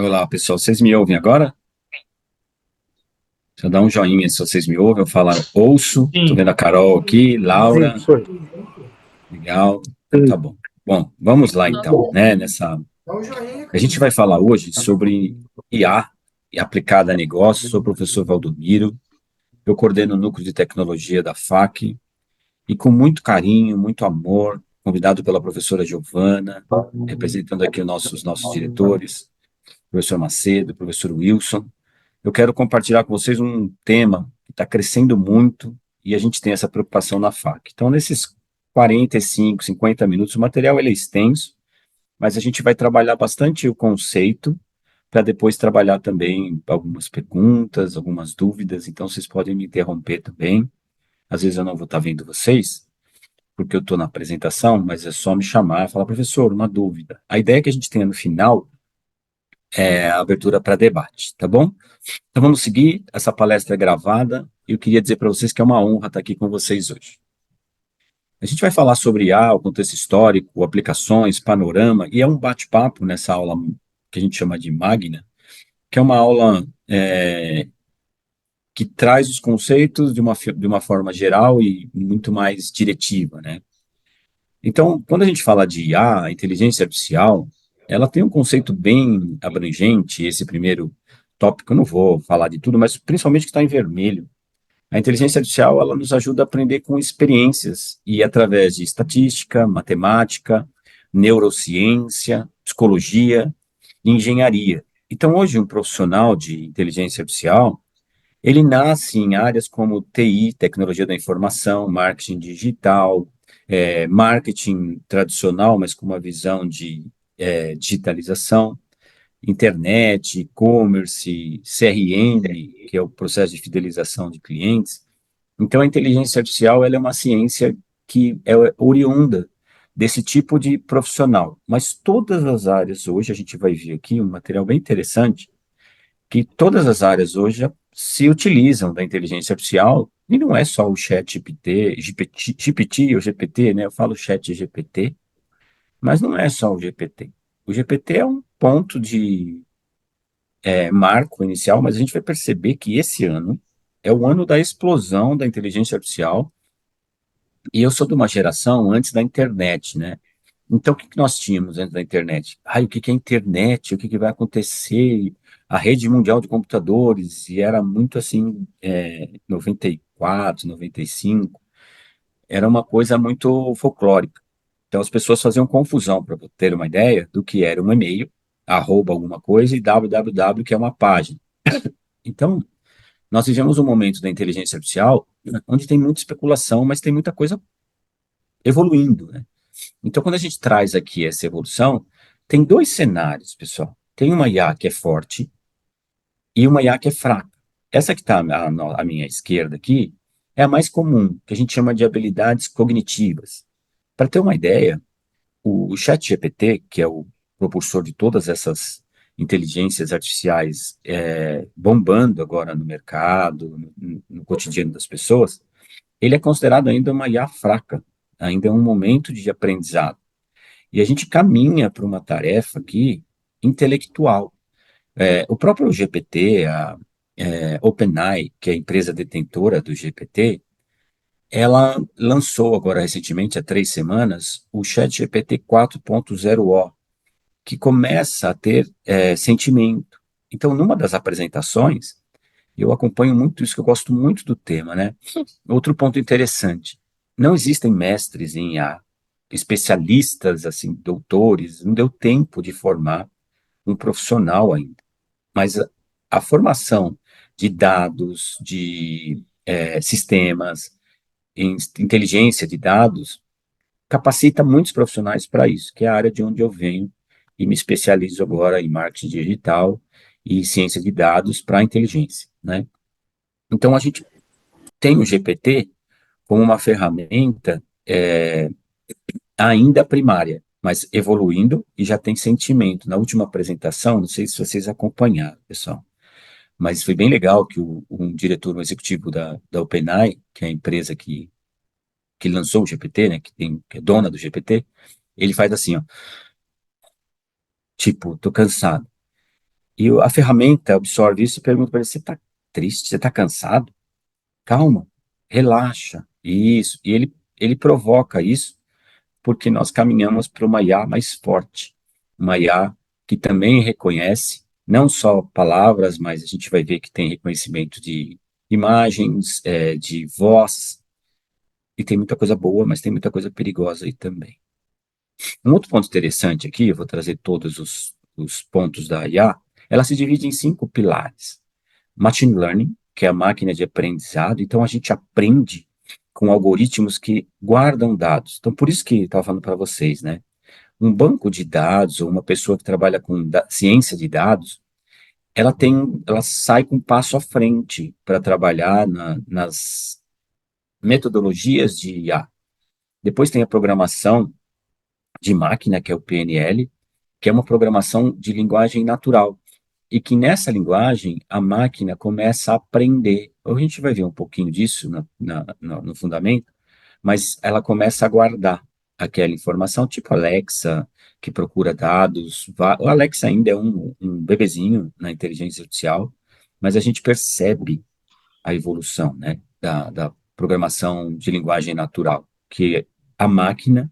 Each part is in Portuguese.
Olá, pessoal. Vocês me ouvem agora? Deixa eu dar um joinha se vocês me ouvem. Eu falo ouço. Estou Sim, vendo a Carol aqui, sim, Laura. professor. Legal. Então tá Sim. bom. Bom, vamos lá então, né? A gente vai falar hoje sobre IA e aplicada a negócios. Sou o professor Valdomiro. Eu coordeno o núcleo de tecnologia da FAC e com muito carinho, muito amor, convidado pela professora Giovana, representando aqui os nossos diretores, professor Macedo, professor Wilson. Eu quero compartilhar com vocês um tema que está crescendo muito e a gente tem essa preocupação na FAC. Então, nesses 45, 50 minutos, o material ele é extenso, mas a gente vai trabalhar bastante o conceito para depois trabalhar também algumas perguntas, algumas dúvidas. Então, vocês podem me interromper também. Às vezes eu não vou estar vendo vocês, porque eu estou na apresentação, mas é só me chamar e falar, professor, uma dúvida. A ideia que a gente tenha no final é a abertura para debate, tá bom? Então vamos seguir, essa palestra é gravada e eu queria dizer para vocês que é uma honra estar aqui com vocês hoje. A gente vai falar sobre IA, o contexto histórico, aplicações, panorama, e é um bate-papo nessa aula que a gente chama de Magna, que é uma aula que traz os conceitos de uma forma geral e muito mais diretiva, né? Então, quando a gente fala de IA, inteligência artificial, ela tem um conceito bem abrangente, esse primeiro tópico, eu não vou falar de tudo, mas principalmente que está em vermelho. A inteligência artificial, ela nos ajuda a aprender com experiências e através de estatística, matemática, neurociência, psicologia e engenharia. Então, hoje, um profissional de inteligência artificial, ele nasce em áreas como TI, tecnologia da informação, marketing digital, marketing tradicional, mas com uma visão de digitalização, internet, e-commerce, CRM, que é o processo de fidelização de clientes. Então, a inteligência artificial ela é uma ciência que é oriunda desse tipo de profissional. Mas todas as áreas hoje, a gente vai ver aqui um material bem interessante, que todas as áreas hoje já se utilizam da inteligência artificial, e não é só o chat GPT ou GPT, né? Eu falo chat GPT, mas não é só o GPT. O GPT é um ponto de marco inicial, mas a gente vai perceber que esse ano é o ano da explosão da inteligência artificial. E eu sou de uma geração antes da internet, né? Então, o que que nós tínhamos antes da internet? Ai, o que que é internet? O que que vai acontecer? A rede mundial de computadores, e era muito assim, 94, 95, era uma coisa muito folclórica. Então, as pessoas faziam confusão, para ter uma ideia, do que era um e-mail, arroba alguma coisa, e www, que é uma página. Então, nós vivemos um momento da inteligência artificial onde tem muita especulação, mas tem muita coisa evoluindo, né? Então, quando a gente traz aqui essa evolução, tem dois cenários, pessoal. Tem uma IA que é forte e uma IA que é fraca. Essa que está à minha esquerda aqui é a mais comum, que a gente chama de habilidades cognitivas. Para ter uma ideia, o ChatGPT, que é o propulsor de todas essas inteligências artificiais bombando agora no mercado, no cotidiano das pessoas, ele é considerado ainda uma IA fraca, ainda é um momento de aprendizado. E a gente caminha para uma tarefa aqui intelectual. O próprio GPT, a OpenAI, que é a empresa detentora do GPT, ela lançou agora recentemente, há 3 semanas, o ChatGPT 4.0O, que começa a ter sentimento. Então, numa das apresentações, eu acompanho muito isso, que eu gosto muito do tema, né? Outro ponto interessante, não existem mestres em IA, especialistas, assim, doutores, não deu tempo de formar um profissional ainda. Mas a formação de dados, de sistemas, inteligência de dados, capacita muitos profissionais para isso, que é a área de onde eu venho e me especializo agora em marketing digital e ciência de dados para inteligência, né? Então, a gente tem o GPT como uma ferramenta ainda primária, mas evoluindo e já tem sentimento. Na última apresentação, não sei se vocês acompanharam, pessoal, mas foi bem legal que um diretor, um executivo da OpenAI, que é a empresa que lançou o GPT, né, que é dona do GPT, ele faz assim, ó, tipo, tô cansado. E a ferramenta absorve isso e pergunta para ele: você está triste? Você está cansado? Calma, relaxa. Isso. E ele provoca isso porque nós caminhamos para uma IA mais forte, uma IA que também reconhece não só palavras, mas a gente vai ver que tem reconhecimento de imagens, de voz, e tem muita coisa boa, mas tem muita coisa perigosa aí também. Um outro ponto interessante aqui, eu vou trazer todos os pontos da IA, ela se divide em 5 pilares. Machine Learning, que é a máquina de aprendizado, então a gente aprende com algoritmos que guardam dados. Então, por isso que estava falando para vocês, né? Um banco de dados ou uma pessoa que trabalha com ciência de dados, ela sai com um passo à frente para trabalhar nas metodologias de IA. Depois tem a programação de máquina, que é o PNL, que é uma programação de linguagem natural. E que nessa linguagem a máquina começa a aprender. A gente vai ver um pouquinho disso no fundamento, mas ela começa a guardar aquela informação, tipo Alexa, que procura dados. O Alexa ainda é um bebezinho na inteligência artificial, mas a gente percebe a evolução, né, da programação de linguagem natural, que a máquina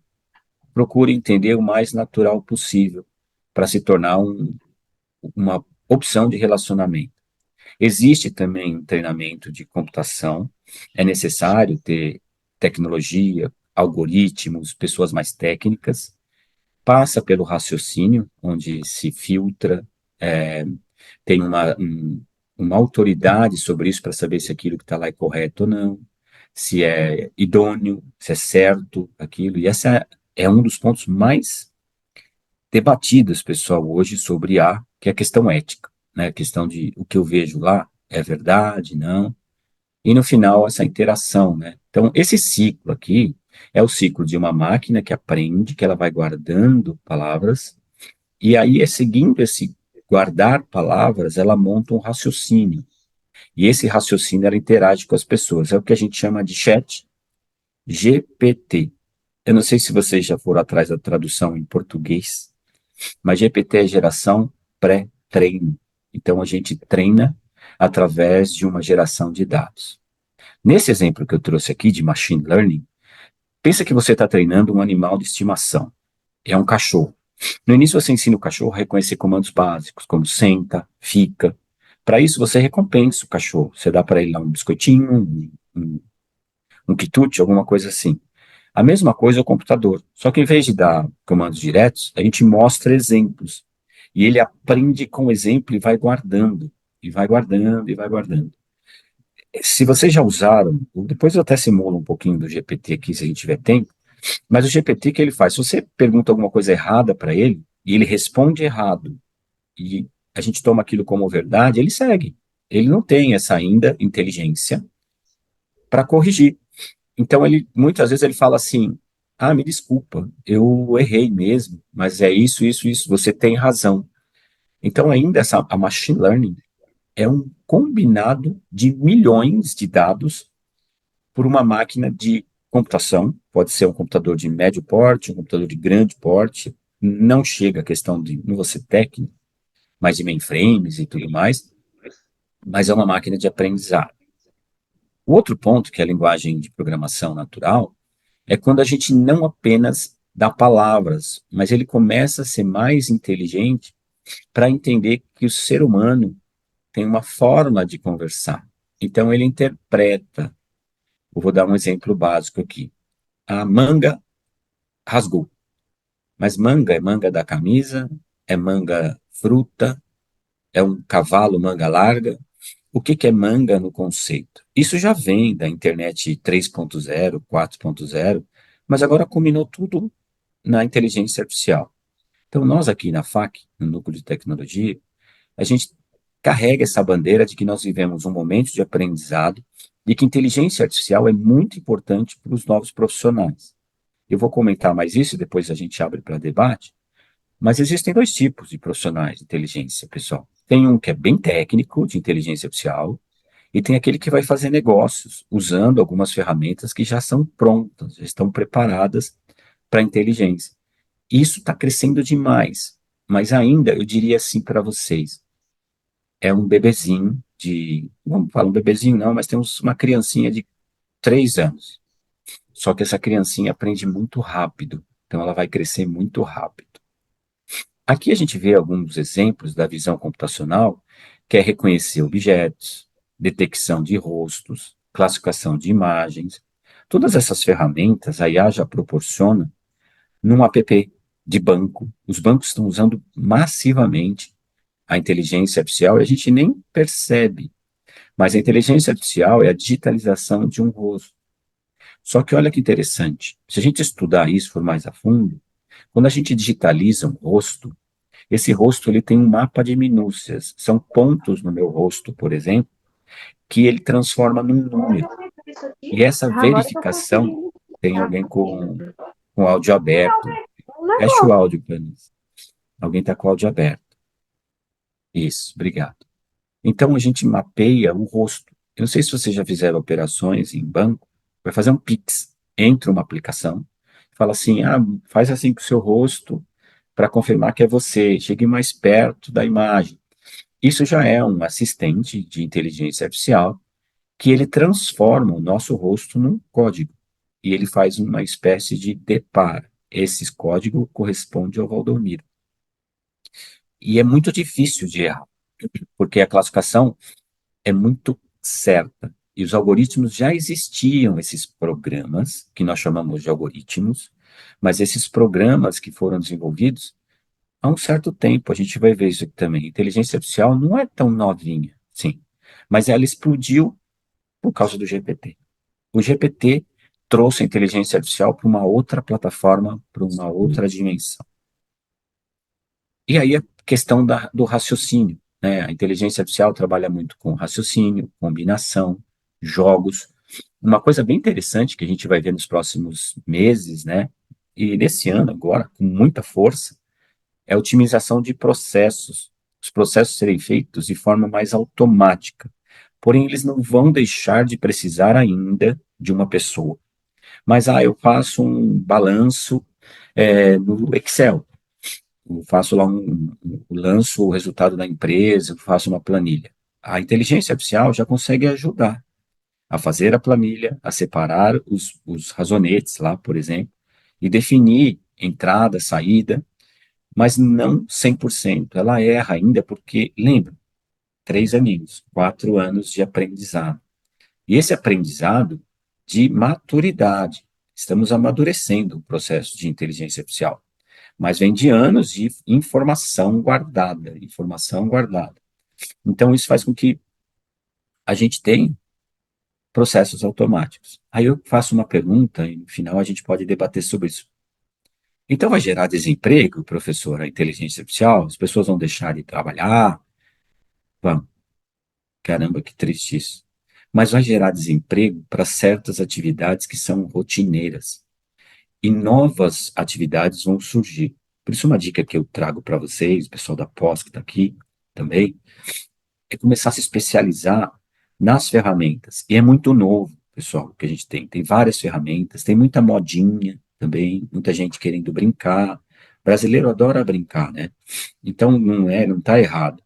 procura entender o mais natural possível para se tornar uma opção de relacionamento. Existe também um treinamento de computação, é necessário ter tecnologia, algoritmos, pessoas mais técnicas, passa pelo raciocínio, onde se filtra, tem uma autoridade sobre isso para saber se aquilo que está lá é correto ou não, se é idôneo, se é certo aquilo, e esse é um dos pontos mais debatidas, pessoal, hoje sobre que é a questão ética, né? A questão de o que eu vejo lá é verdade, não. E no final, essa interação, né? Então, esse ciclo aqui é o ciclo de uma máquina que aprende, que ela vai guardando palavras, e aí, seguindo esse guardar palavras, ela monta um raciocínio. E esse raciocínio, ela interage com as pessoas. É o que a gente chama de chat GPT. Eu não sei se vocês já foram atrás da tradução em português, mas GPT é geração pré-treino. Então, a gente treina através de uma geração de dados. Nesse exemplo que eu trouxe aqui de machine learning, pensa que você está treinando um animal de estimação. É um cachorro. No início, você ensina o cachorro a reconhecer comandos básicos, como senta, fica. Para isso, você recompensa o cachorro. Você dá para ele lá um biscoitinho, um quitute, alguma coisa assim. A mesma coisa é o computador. Só que em vez de dar comandos diretos, a gente mostra exemplos. E ele aprende com o exemplo e vai guardando, e vai guardando, e vai guardando. Se vocês já usaram, depois eu até simulo um pouquinho do GPT aqui, se a gente tiver tempo, mas o GPT, o que ele faz? Se você pergunta alguma coisa errada para ele, e ele responde errado, e a gente toma aquilo como verdade, ele segue. Ele não tem essa ainda inteligência para corrigir. Então, muitas vezes ele fala assim: ah, me desculpa, eu errei mesmo, mas é isso, isso, isso, você tem razão. Então, ainda a machine learning é um combinado de milhões de dados por uma máquina de computação, pode ser um computador de médio porte, um computador de grande porte, não chega a questão de, não vou ser técnico, mas de mainframes e tudo mais, mas é uma máquina de aprendizado. O outro ponto, que é a linguagem de programação natural, é quando a gente não apenas dá palavras, mas ele começa a ser mais inteligente para entender que o ser humano tem uma forma de conversar. Então ele interpreta. Eu vou dar um exemplo básico aqui. A manga rasgou. Mas manga é manga da camisa, é manga fruta, é um cavalo manga larga. O que que é manga no conceito? Isso já vem da internet 3.0, 4.0, mas agora combinou tudo na inteligência artificial. Então, nós aqui na FAC, no Núcleo de Tecnologia, a gente carrega essa bandeira de que nós vivemos um momento de aprendizado e que inteligência artificial é muito importante para os novos profissionais. Eu vou comentar mais isso e depois a gente abre para debate, mas existem dois tipos de profissionais de inteligência, pessoal. Tem um que é bem técnico, de inteligência artificial, e tem aquele que vai fazer negócios, usando algumas ferramentas que já são prontas, já estão preparadas para a inteligência. Isso está crescendo demais, mas ainda eu diria assim para vocês, é um bebezinho vamos falar um bebezinho não, mas temos uma criancinha de 3 anos. Só que essa criancinha aprende muito rápido, então ela vai crescer muito rápido. Aqui a gente vê alguns exemplos da visão computacional, que é reconhecer objetos, detecção de rostos, classificação de imagens. Todas essas ferramentas a IA já proporciona num app de banco. Os bancos estão usando massivamente a inteligência artificial e a gente nem percebe. Mas a inteligência artificial é a digitalização de um rosto. Só que olha que interessante, se a gente estudar isso for mais a fundo, quando a gente digitaliza um rosto, esse rosto ele tem um mapa de minúcias, são pontos no meu rosto, por exemplo, que ele transforma num número. E essa Agora que eu verificação, consegui. tem Ah, alguém com o áudio aberto. um Feche o negócio. áudio, Clarice. Alguém está com o áudio aberto. Isso, obrigado. Então a gente mapeia o rosto. Eu não sei se vocês já fizeram operações em banco, vai fazer um Pix, entra uma aplicação, fala assim, faz assim com o seu rosto para confirmar que é você, chegue mais perto da imagem. Isso já é um assistente de inteligência artificial que ele transforma o nosso rosto num código e ele faz uma espécie de depara. Esse código corresponde ao Valdomiro. E é muito difícil de errar, porque a classificação é muito certa. E os algoritmos já existiam, esses programas, que nós chamamos de algoritmos, mas esses programas que foram desenvolvidos há um certo tempo, a gente vai ver isso aqui também. A inteligência artificial não é tão novinha, sim, mas ela explodiu por causa do GPT. O GPT trouxe a inteligência artificial para uma outra plataforma, para uma outra dimensão. E aí a questão do raciocínio, né? A inteligência artificial trabalha muito com raciocínio, combinação, jogos. Uma coisa bem interessante que a gente vai ver nos próximos meses, né? E nesse ano agora, com muita força, é a otimização de processos. Os processos serem feitos de forma mais automática. Porém, eles não vão deixar de precisar ainda de uma pessoa. Mas, eu faço um balanço no Excel. Eu faço lá lanço o resultado da empresa, eu faço uma planilha. A inteligência artificial já consegue ajudar a fazer a planilha, a separar os razonetes lá, por exemplo, e definir entrada, saída, mas não 100%. Ela erra ainda porque, lembra, 3 aninhos, 4 anos de aprendizado. E esse aprendizado de maturidade. Estamos amadurecendo o processo de inteligência artificial, mas vem de anos de informação guardada, informação guardada. Então, isso faz com que a gente tenha processos automáticos. Aí eu faço uma pergunta e no final a gente pode debater sobre isso. Então, vai gerar desemprego, professor, a inteligência artificial? As pessoas vão deixar de trabalhar? Vão. Caramba, que triste isso. Mas vai gerar desemprego para certas atividades que são rotineiras. E novas atividades vão surgir. Por isso, uma dica que eu trago para vocês, o pessoal da pós que está aqui também, é começar a se especializar nas ferramentas. E é muito novo, pessoal, que a gente tem. Tem várias ferramentas, tem muita modinha também, muita gente querendo brincar. Brasileiro adora brincar, né? Então não está errado.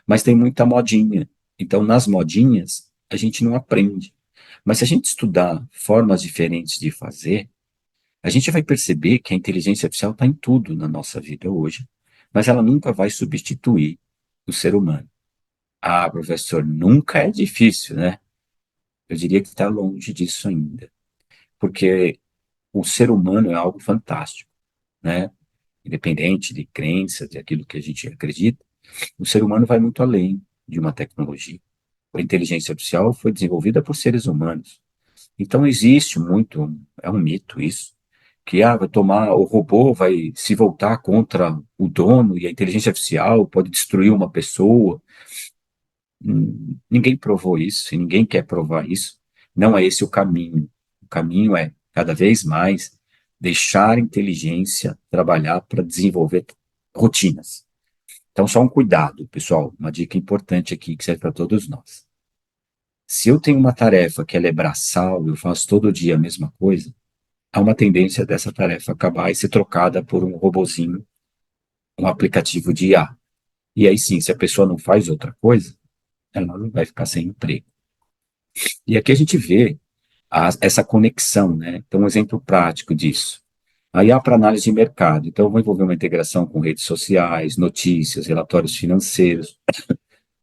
Mas tem muita modinha. Então, nas modinhas, a gente não aprende. Mas se a gente estudar formas diferentes de fazer, a gente vai perceber que a inteligência artificial está em tudo na nossa vida hoje, mas ela nunca vai substituir o ser humano. Professor, nunca é difícil, né? Eu diria que está longe disso ainda, porque o ser humano é algo fantástico, né? Independente de crença, de aquilo que a gente acredita, o ser humano vai muito além de uma tecnologia. A inteligência artificial foi desenvolvida por seres humanos. Então existe muito, é um mito isso, que vai tomar, o robô vai se voltar contra o dono e a inteligência artificial pode destruir uma pessoa. Ninguém provou isso e ninguém quer provar isso. Não é esse o caminho. O caminho é, cada vez mais, deixar a inteligência trabalhar para desenvolver rotinas. Então, só um cuidado, pessoal, uma dica importante aqui que serve para todos nós. Se eu tenho uma tarefa que ela é braçal, eu faço todo dia a mesma coisa, há uma tendência dessa tarefa acabar e ser trocada por um robozinho, um aplicativo de IA. E aí sim, se a pessoa não faz outra coisa, ela não vai ficar sem emprego. E aqui a gente vê essa conexão, né? Então, um exemplo prático disso. A IA para análise de mercado. Então, eu vou envolver uma integração com redes sociais, notícias, relatórios financeiros,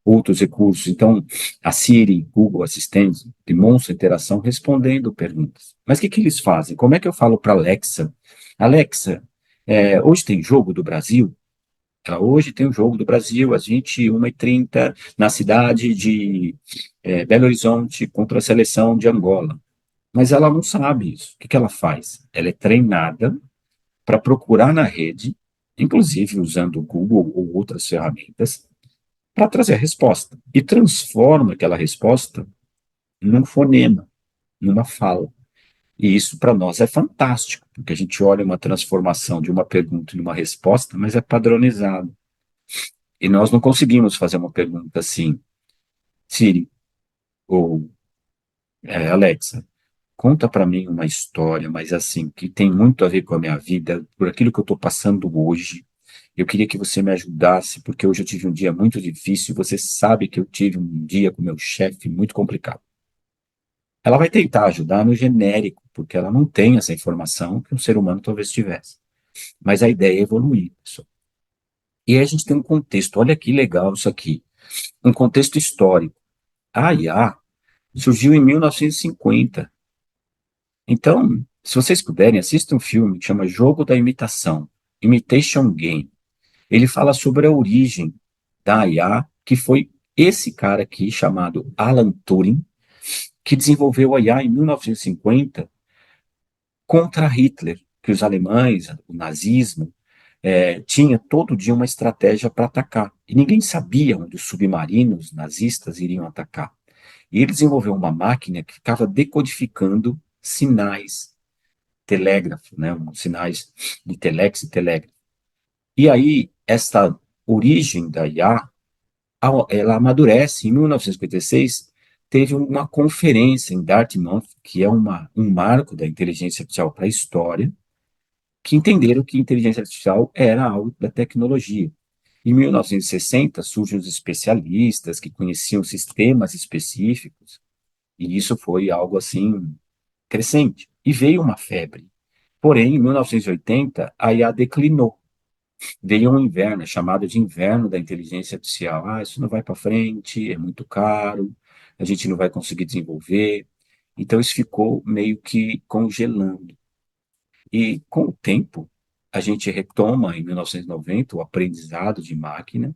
outros recursos. Então, a Siri, Google Assistente, demonstram interação respondendo perguntas. Mas o que, que eles fazem? Como é que eu falo para Alexa? Alexa, hoje tem jogo do Brasil? Ela, hoje tem o jogo do Brasil às 21h30 na cidade de Belo Horizonte contra a seleção de Angola. Mas ela não sabe isso. O que, que ela faz? Ela é treinada para procurar na rede, inclusive usando o Google ou outras ferramentas, para trazer a resposta. E transforma aquela resposta num fonema, numa fala. E isso para nós é fantástico, porque a gente olha uma transformação de uma pergunta em uma resposta, mas é padronizado. E nós não conseguimos fazer uma pergunta assim, Siri ou Alexa, conta para mim uma história, mas assim, que tem muito a ver com a minha vida, por aquilo que eu estou passando hoje. Eu queria que você me ajudasse, porque hoje eu tive um dia muito difícil e você sabe que eu tive um dia com meu chefe muito complicado. Ela vai tentar ajudar no genérico, porque ela não tem essa informação que um ser humano talvez tivesse. Mas a ideia é evoluir, pessoal. E aí a gente tem um contexto, olha que legal isso aqui, um contexto histórico. A IA surgiu em 1950. Então, se vocês puderem, assistam um filme que chama Jogo da Imitação, Imitation Game. Ele fala sobre a origem da IA, que foi esse cara aqui, chamado Alan Turing, que desenvolveu a IA em 1950 contra Hitler, que os alemães, o nazismo, tinha todo dia uma estratégia para atacar. E ninguém sabia onde os submarinos nazistas iriam atacar. E ele desenvolveu uma máquina que ficava decodificando sinais telégrafo, né, sinais de telex e telégrafo. E aí, essa origem da IA, ela amadurece. Em 1956, teve uma conferência em Dartmouth, que é um marco da inteligência artificial para a história, que entenderam que inteligência artificial era algo da tecnologia. Em 1960, surgem os especialistas que conheciam sistemas específicos, e isso foi algo assim crescente. E veio uma febre. Porém, em 1980, a IA declinou. Veio um inverno, é chamado de inverno da inteligência artificial. Ah, isso não vai para frente, é muito caro, a gente não vai conseguir desenvolver. Então, isso ficou meio que congelando. E, com o tempo, a gente retoma, em 1990, o aprendizado de máquina,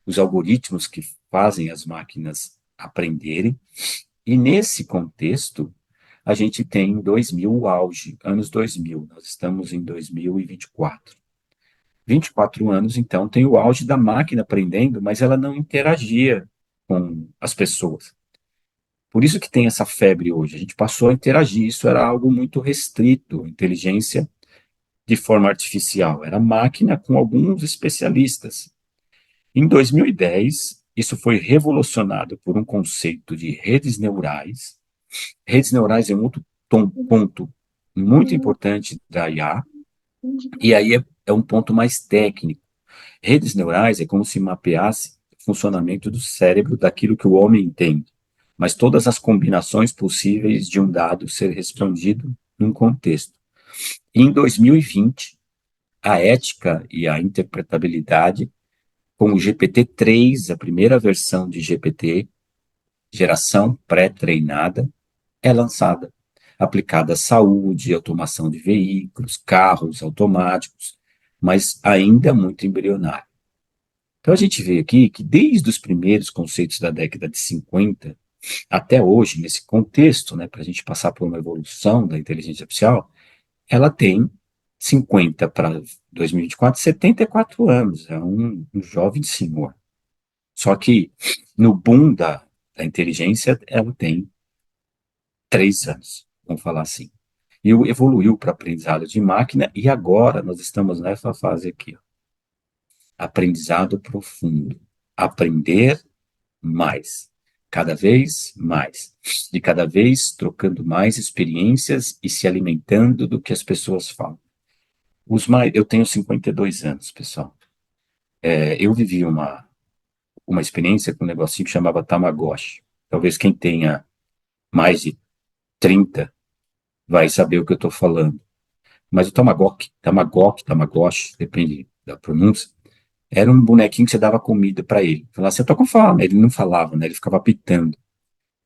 os algoritmos que fazem as máquinas aprenderem. E, nesse contexto, a gente tem em 2000 o auge, anos 2000. Nós estamos em 2024. 24 anos, então, tem o auge da máquina aprendendo, mas ela não interagia com as pessoas. Por isso que tem essa febre hoje. A gente passou a interagir. Isso era algo muito restrito, inteligência de forma artificial. Era máquina com alguns especialistas. Em 2010, isso foi revolucionado por um conceito de redes neurais. Redes neurais é um outro ponto muito importante da IA, e aí é um ponto mais técnico. Redes neurais é como se mapeasse o funcionamento do cérebro daquilo que o homem entende, mas todas as combinações possíveis de um dado ser respondido num contexto. Em 2020, a ética e a interpretabilidade, com o GPT-3, a primeira versão de GPT, geração pré-treinada, é lançada, aplicada à saúde, automação de veículos, carros automáticos, mas ainda muito embrionária. Então a gente vê aqui que desde os primeiros conceitos da década de 50 até hoje, nesse contexto, né, para a gente passar por uma evolução da inteligência artificial, ela tem 50 para 2024, 74 anos, é um jovem senhor. Só que no boom da inteligência, ela tem 3 anos, vamos falar assim. E evoluiu para aprendizado de máquina, e agora nós estamos nessa fase aqui, ó, aprendizado profundo. Aprender mais, cada vez mais, de cada vez trocando mais experiências e se alimentando do que as pessoas falam. Eu tenho 52 anos, pessoal. Eu vivi uma experiência com um negocinho que chamava Tamagotchi. Talvez quem tenha mais de 30 vai saber o que eu estou falando. Mas o Tamagotchi, depende da pronúncia, era um bonequinho que você dava comida para ele. Falava assim, eu tô com fome. Ele não falava, né? Ele ficava pitando.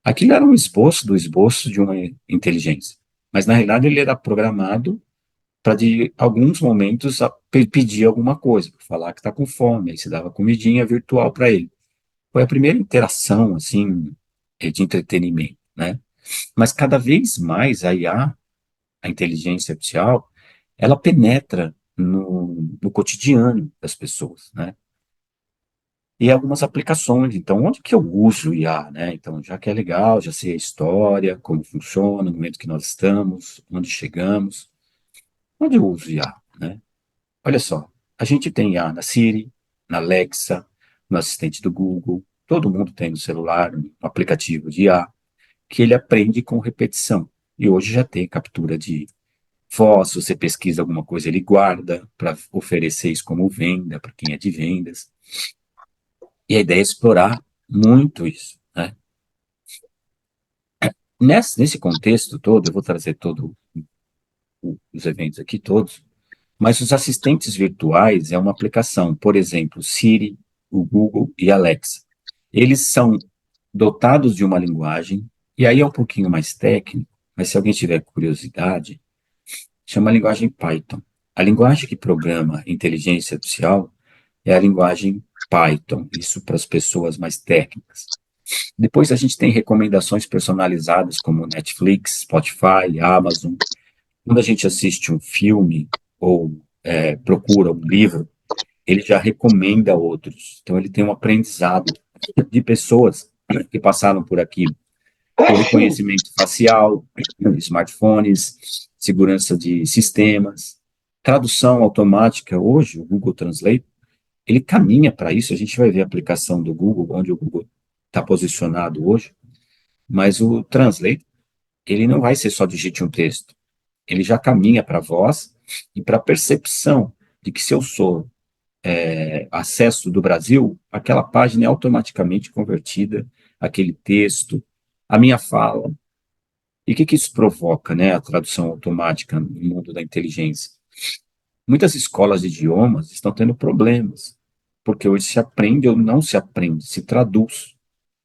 Aquilo era um esboço do esboço de uma inteligência. Mas, na realidade, ele era programado para, de alguns momentos, pedir alguma coisa, falar que está com fome. Aí você dava comidinha virtual para ele. Foi a primeira interação, assim, de entretenimento, né? Mas cada vez mais a IA, a inteligência artificial, ela penetra no cotidiano das pessoas, né? E algumas aplicações. Então, onde que eu uso o IA, né? Então, já que é legal, já sei a história, como funciona, no momento que nós estamos, onde chegamos, onde eu uso o IA, né? Olha só, a gente tem IA na Siri, na Alexa, no assistente do Google, todo mundo tem no celular um aplicativo de IA que ele aprende com repetição. E hoje já tem captura de voz, se você pesquisa alguma coisa, ele guarda para oferecer isso como venda para quem é de vendas. E a ideia é explorar muito isso, né? Nesse contexto todo, eu vou trazer todos os eventos aqui todos, mas os assistentes virtuais é uma aplicação, por exemplo, Siri, o Google e Alexa. Eles são dotados de uma linguagem, e aí é um pouquinho mais técnico, mas se alguém tiver curiosidade, chama a linguagem Python. A linguagem que programa inteligência artificial é a linguagem Python, isso para as pessoas mais técnicas. Depois a gente tem recomendações personalizadas como Netflix, Spotify, Amazon. Quando a gente assiste um filme ou procura um livro, ele já recomenda outros. Então ele tem um aprendizado de pessoas que passaram por aqui, o reconhecimento facial, smartphones, segurança de sistemas, tradução automática. Hoje, o Google Translate, ele caminha para isso. A gente vai ver a aplicação do Google, onde o Google está posicionado hoje, mas o Translate, ele não vai ser só digite um texto. Ele já caminha para a voz e para a percepção de que se eu sou acesso do Brasil, aquela página é automaticamente convertida, aquele texto, a minha fala. E o que, que isso provoca, né, a tradução automática no mundo da inteligência? Muitas escolas de idiomas estão tendo problemas, porque hoje se aprende ou não se aprende, se traduz.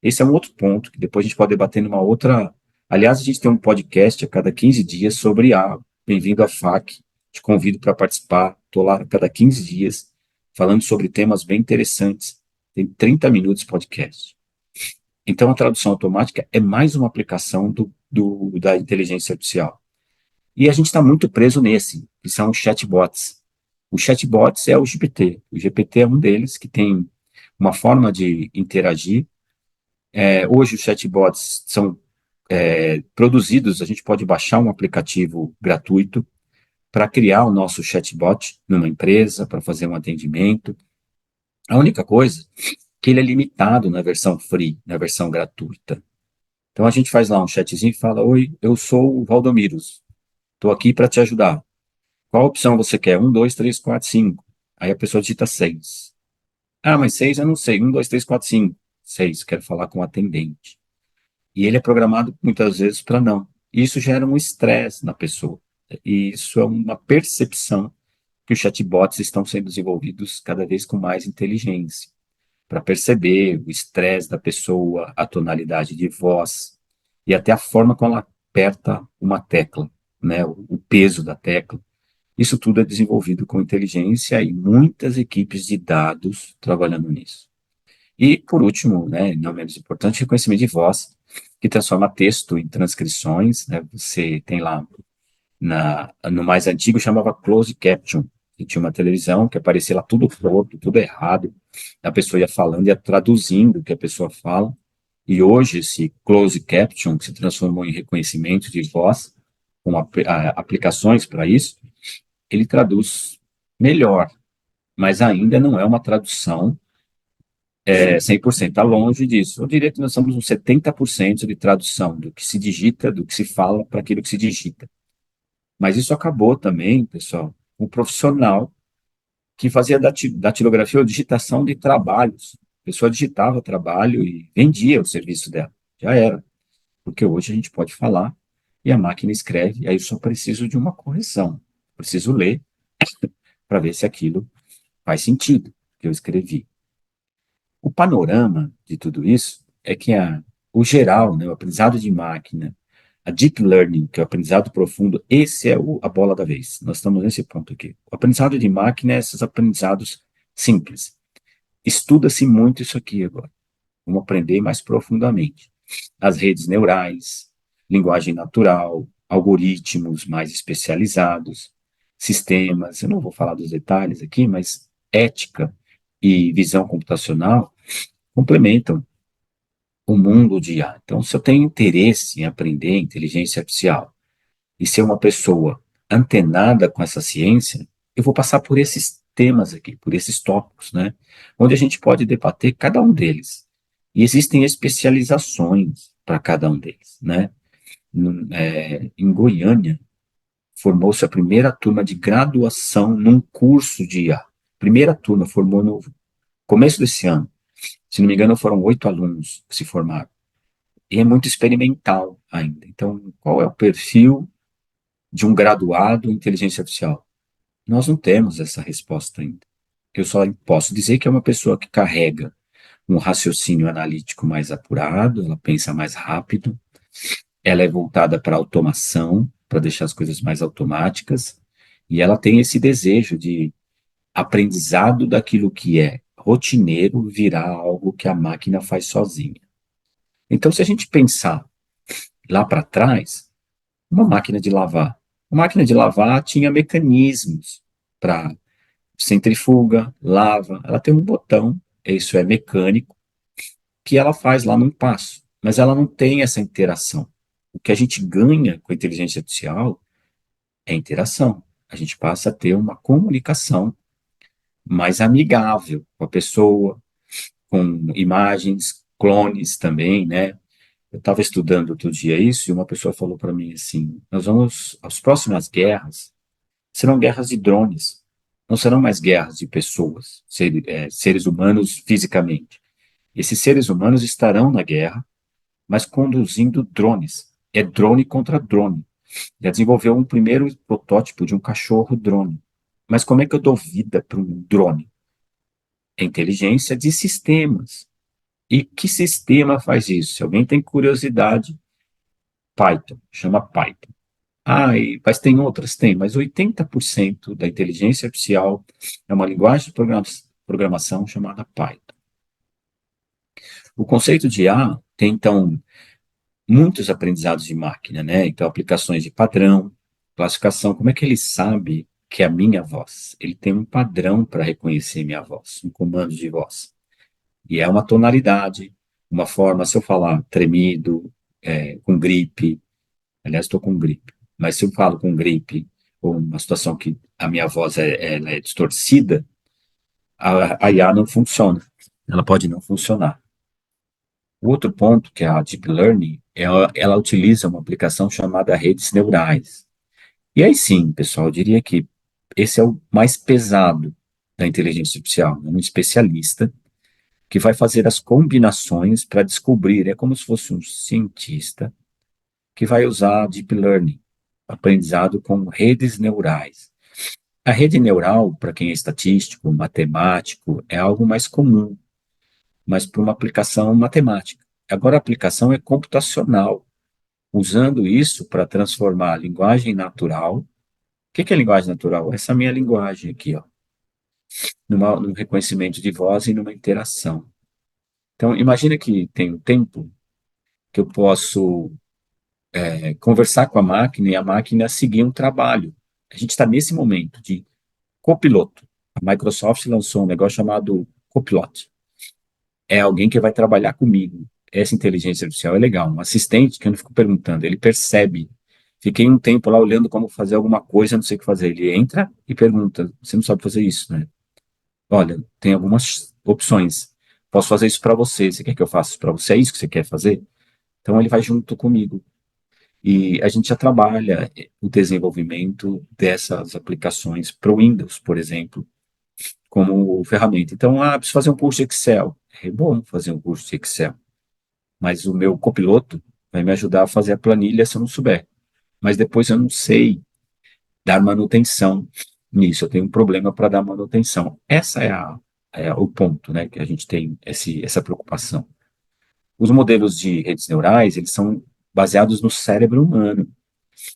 Esse é um outro ponto que depois a gente pode debater numa outra. Aliás, a gente tem um podcast a cada 15 dias sobre a Bem-vindo à FAC. Te convido para participar. Estou lá a cada 15 dias falando sobre temas bem interessantes. Tem 30 minutos de podcast. Então, a tradução automática é mais uma aplicação da inteligência artificial. E a gente está muito preso nesse, que são os chatbots. Os chatbots é o GPT. O GPT é um deles que tem uma forma de interagir. Hoje, os chatbots são produzidos, a gente pode baixar um aplicativo gratuito para criar o nosso chatbot numa empresa, para fazer um atendimento. A única coisa é que ele é limitado na versão free, na versão gratuita. Então, a gente faz lá um chatzinho e fala, oi, eu sou o Valdomiros, estou aqui para te ajudar. Qual opção você quer? Um, dois, três, quatro, cinco. Aí a pessoa digita seis. Ah, mas seis eu não sei. Um, dois, três, quatro, cinco. Seis, quero falar com o atendente. E ele é programado muitas vezes para não. Isso gera um estresse na pessoa. E isso é uma percepção que os chatbots estão sendo desenvolvidos cada vez com mais inteligência, para perceber o estresse da pessoa, a tonalidade de voz e até a forma como ela aperta uma tecla, né, o peso da tecla. Isso tudo é desenvolvido com inteligência e muitas equipes de dados trabalhando nisso. E, por último, né, não menos importante, reconhecimento de voz, que transforma texto em transcrições. Né? Você tem lá, no mais antigo, chamava closed caption, que tinha uma televisão que aparecia lá tudo torto, tudo errado. A pessoa ia falando, ia traduzindo o que a pessoa fala. E hoje, esse closed caption, que se transformou em reconhecimento de voz, com aplicações para isso, ele traduz melhor, mas ainda não é uma tradução 100%, está longe disso. Eu diria que nós somos uns 70% de tradução do que se digita, do que se fala para aquilo que se digita. Mas isso acabou também, pessoal, um profissional que fazia datilografia ou digitação de trabalhos. A pessoa digitava trabalho e vendia o serviço dela. Já era. Porque hoje a gente pode falar e a máquina escreve, e aí eu só preciso de uma correção. Preciso ler para ver se aquilo faz sentido que eu escrevi. O panorama de tudo isso é que o geral, né, o aprendizado de máquina, a deep learning, que é o aprendizado profundo, esse é a bola da vez. Nós estamos nesse ponto aqui. O aprendizado de máquina é esses aprendizados simples. Estuda-se muito isso aqui agora. Vamos aprender mais profundamente. As redes neurais, linguagem natural, algoritmos mais especializados, sistemas, eu não vou falar dos detalhes aqui, mas ética e visão computacional complementam o mundo de IA. Então, se eu tenho interesse em aprender inteligência artificial e ser uma pessoa antenada com essa ciência, eu vou passar por esses temas aqui, por esses tópicos, né? Onde a gente pode debater cada um deles. E existem especializações para cada um deles, né? Em Goiânia, formou-se a primeira turma de graduação num curso de IA. Primeira turma formou no começo desse ano. Se não me engano, foram 8 alunos que se formaram. E é muito experimental ainda. Então, qual é o perfil de um graduado em inteligência artificial? Nós não temos essa resposta ainda. Eu só posso dizer que é uma pessoa que carrega um raciocínio analítico mais apurado, ela pensa mais rápido, ela é voltada para automação, para deixar as coisas mais automáticas, e ela tem esse desejo de aprendizado daquilo que é rotineiro virar algo que a máquina faz sozinha. Então, se a gente pensar lá para trás, uma máquina de lavar. A máquina de lavar tinha mecanismos para centrifuga, lava, ela tem um botão, isso é mecânico, que ela faz lá num passo, mas ela não tem essa interação. O que a gente ganha com a inteligência artificial é interação. A gente passa a ter uma comunicação mais amigável com a pessoa, com imagens, clones também, né? Eu estava estudando outro dia isso e uma pessoa falou para mim assim: as próximas guerras serão guerras de drones, não serão mais guerras de pessoas, seres humanos fisicamente. Esses seres humanos estarão na guerra, mas conduzindo drones. É drone contra drone. Já desenvolveu um primeiro protótipo de um cachorro drone. Mas como é que eu dou vida para um drone? É inteligência de sistemas. E que sistema faz isso? Se alguém tem curiosidade, Python, chama Python. Mas tem outras? Tem, mas 80% da inteligência artificial é uma linguagem de programação chamada Python. O conceito de IA tem, então, muitos aprendizados de máquina, né? Então, aplicações de padrão, classificação, como é que ele sabe que é a minha voz? Ele tem um padrão para reconhecer minha voz, um comando de voz. E é uma tonalidade, uma forma, se eu falar tremido, com gripe, aliás, estou com gripe, mas se eu falo com gripe, ou uma situação que a minha voz ela é distorcida, a IA não funciona. Ela pode não funcionar. O outro ponto, que é a Deep Learning, ela utiliza uma aplicação chamada redes neurais. E aí sim, pessoal, eu diria que esse é o mais pesado da inteligência artificial, um especialista que vai fazer as combinações para descobrir, é como se fosse um cientista que vai usar Deep Learning, aprendizado com redes neurais. A rede neural, para quem é estatístico, matemático, é algo mais comum, mas para uma aplicação matemática. Agora, a aplicação é computacional, usando isso para transformar a linguagem natural. O que é linguagem natural? Essa minha linguagem aqui, ó, num reconhecimento de voz e numa interação. Então, imagina que tem um tempo que eu posso conversar com a máquina e a máquina seguir um trabalho. A gente está nesse momento de copiloto. A Microsoft lançou um negócio chamado Copilot. É alguém que vai trabalhar comigo. Essa inteligência artificial é legal. Um assistente que eu não fico perguntando, ele percebe. Fiquei um tempo lá olhando como fazer alguma coisa, não sei o que fazer. Ele entra e pergunta: você não sabe fazer isso, né? Olha, tem algumas opções. Posso fazer isso para você. Você quer que eu faça isso para você? É isso que você quer fazer? Então ele vai junto comigo. E a gente já trabalha o desenvolvimento dessas aplicações para o Windows, por exemplo, como ferramenta. Então, preciso fazer um curso de Excel. É bom fazer um curso de Excel, mas o meu copiloto vai me ajudar a fazer a planilha se eu não souber. Mas depois eu não sei dar manutenção nisso, eu tenho um problema para dar manutenção. Essa é o ponto, né, que a gente tem essa preocupação. Os modelos de redes neurais, eles são baseados no cérebro humano.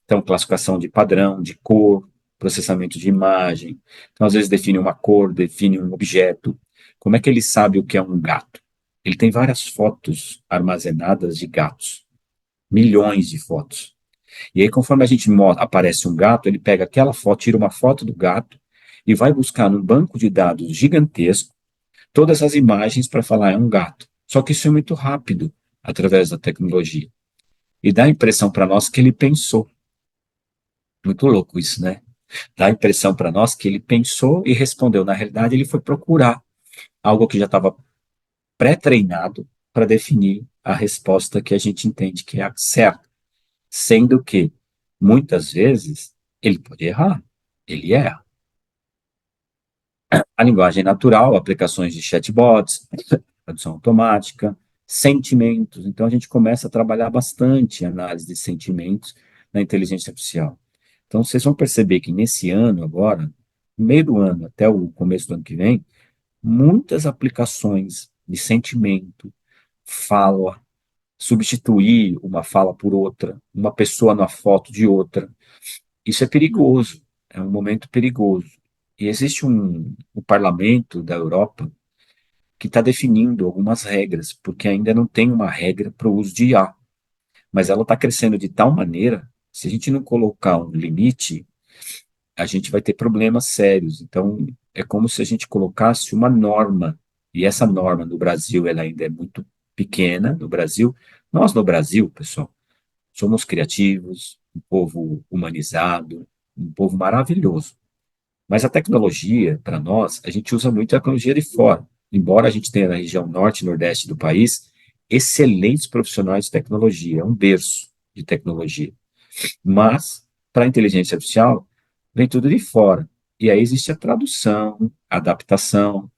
Então, classificação de padrão, de cor, processamento de imagem. Então, às vezes define uma cor, define um objeto. Como é que ele sabe o que é um gato? Ele tem várias fotos armazenadas de gatos, milhões de fotos. E aí, conforme a gente aparece um gato, ele pega aquela foto, tira uma foto do gato e vai buscar num banco de dados gigantesco todas as imagens para falar é um gato. Só que isso é muito rápido através da tecnologia. E dá a impressão para nós que ele pensou. Muito louco isso, né? Dá a impressão para nós que ele pensou e respondeu. Na realidade, ele foi procurar algo que já estava pré-treinado para definir a resposta que a gente entende que é a certa. Sendo que, muitas vezes, ele pode errar. Ele erra. A linguagem natural, aplicações de chatbots, tradução automática, sentimentos. Então, a gente começa a trabalhar bastante análise de sentimentos na inteligência artificial. Então, vocês vão perceber que nesse ano, agora, no meio do ano até o começo do ano que vem, muitas aplicações de sentimento, fala, substituir uma fala por outra, uma pessoa na foto de outra. Isso é perigoso, é um momento perigoso. E existe um parlamento da Europa que está definindo algumas regras, porque ainda não tem uma regra para o uso de IA, mas ela está crescendo de tal maneira, se a gente não colocar um limite, a gente vai ter problemas sérios. Então, é como se a gente colocasse uma norma, e essa norma no Brasil, ela ainda é muito pequena no Brasil. Nós no Brasil, pessoal, somos criativos, um povo humanizado, um povo maravilhoso. Mas a tecnologia, para nós, a gente usa muito a tecnologia de fora. Embora a gente tenha na região norte e nordeste do país excelentes profissionais de tecnologia, é um berço de tecnologia. Mas, para a inteligência artificial, vem tudo de fora. E aí existe a tradução, a adaptação.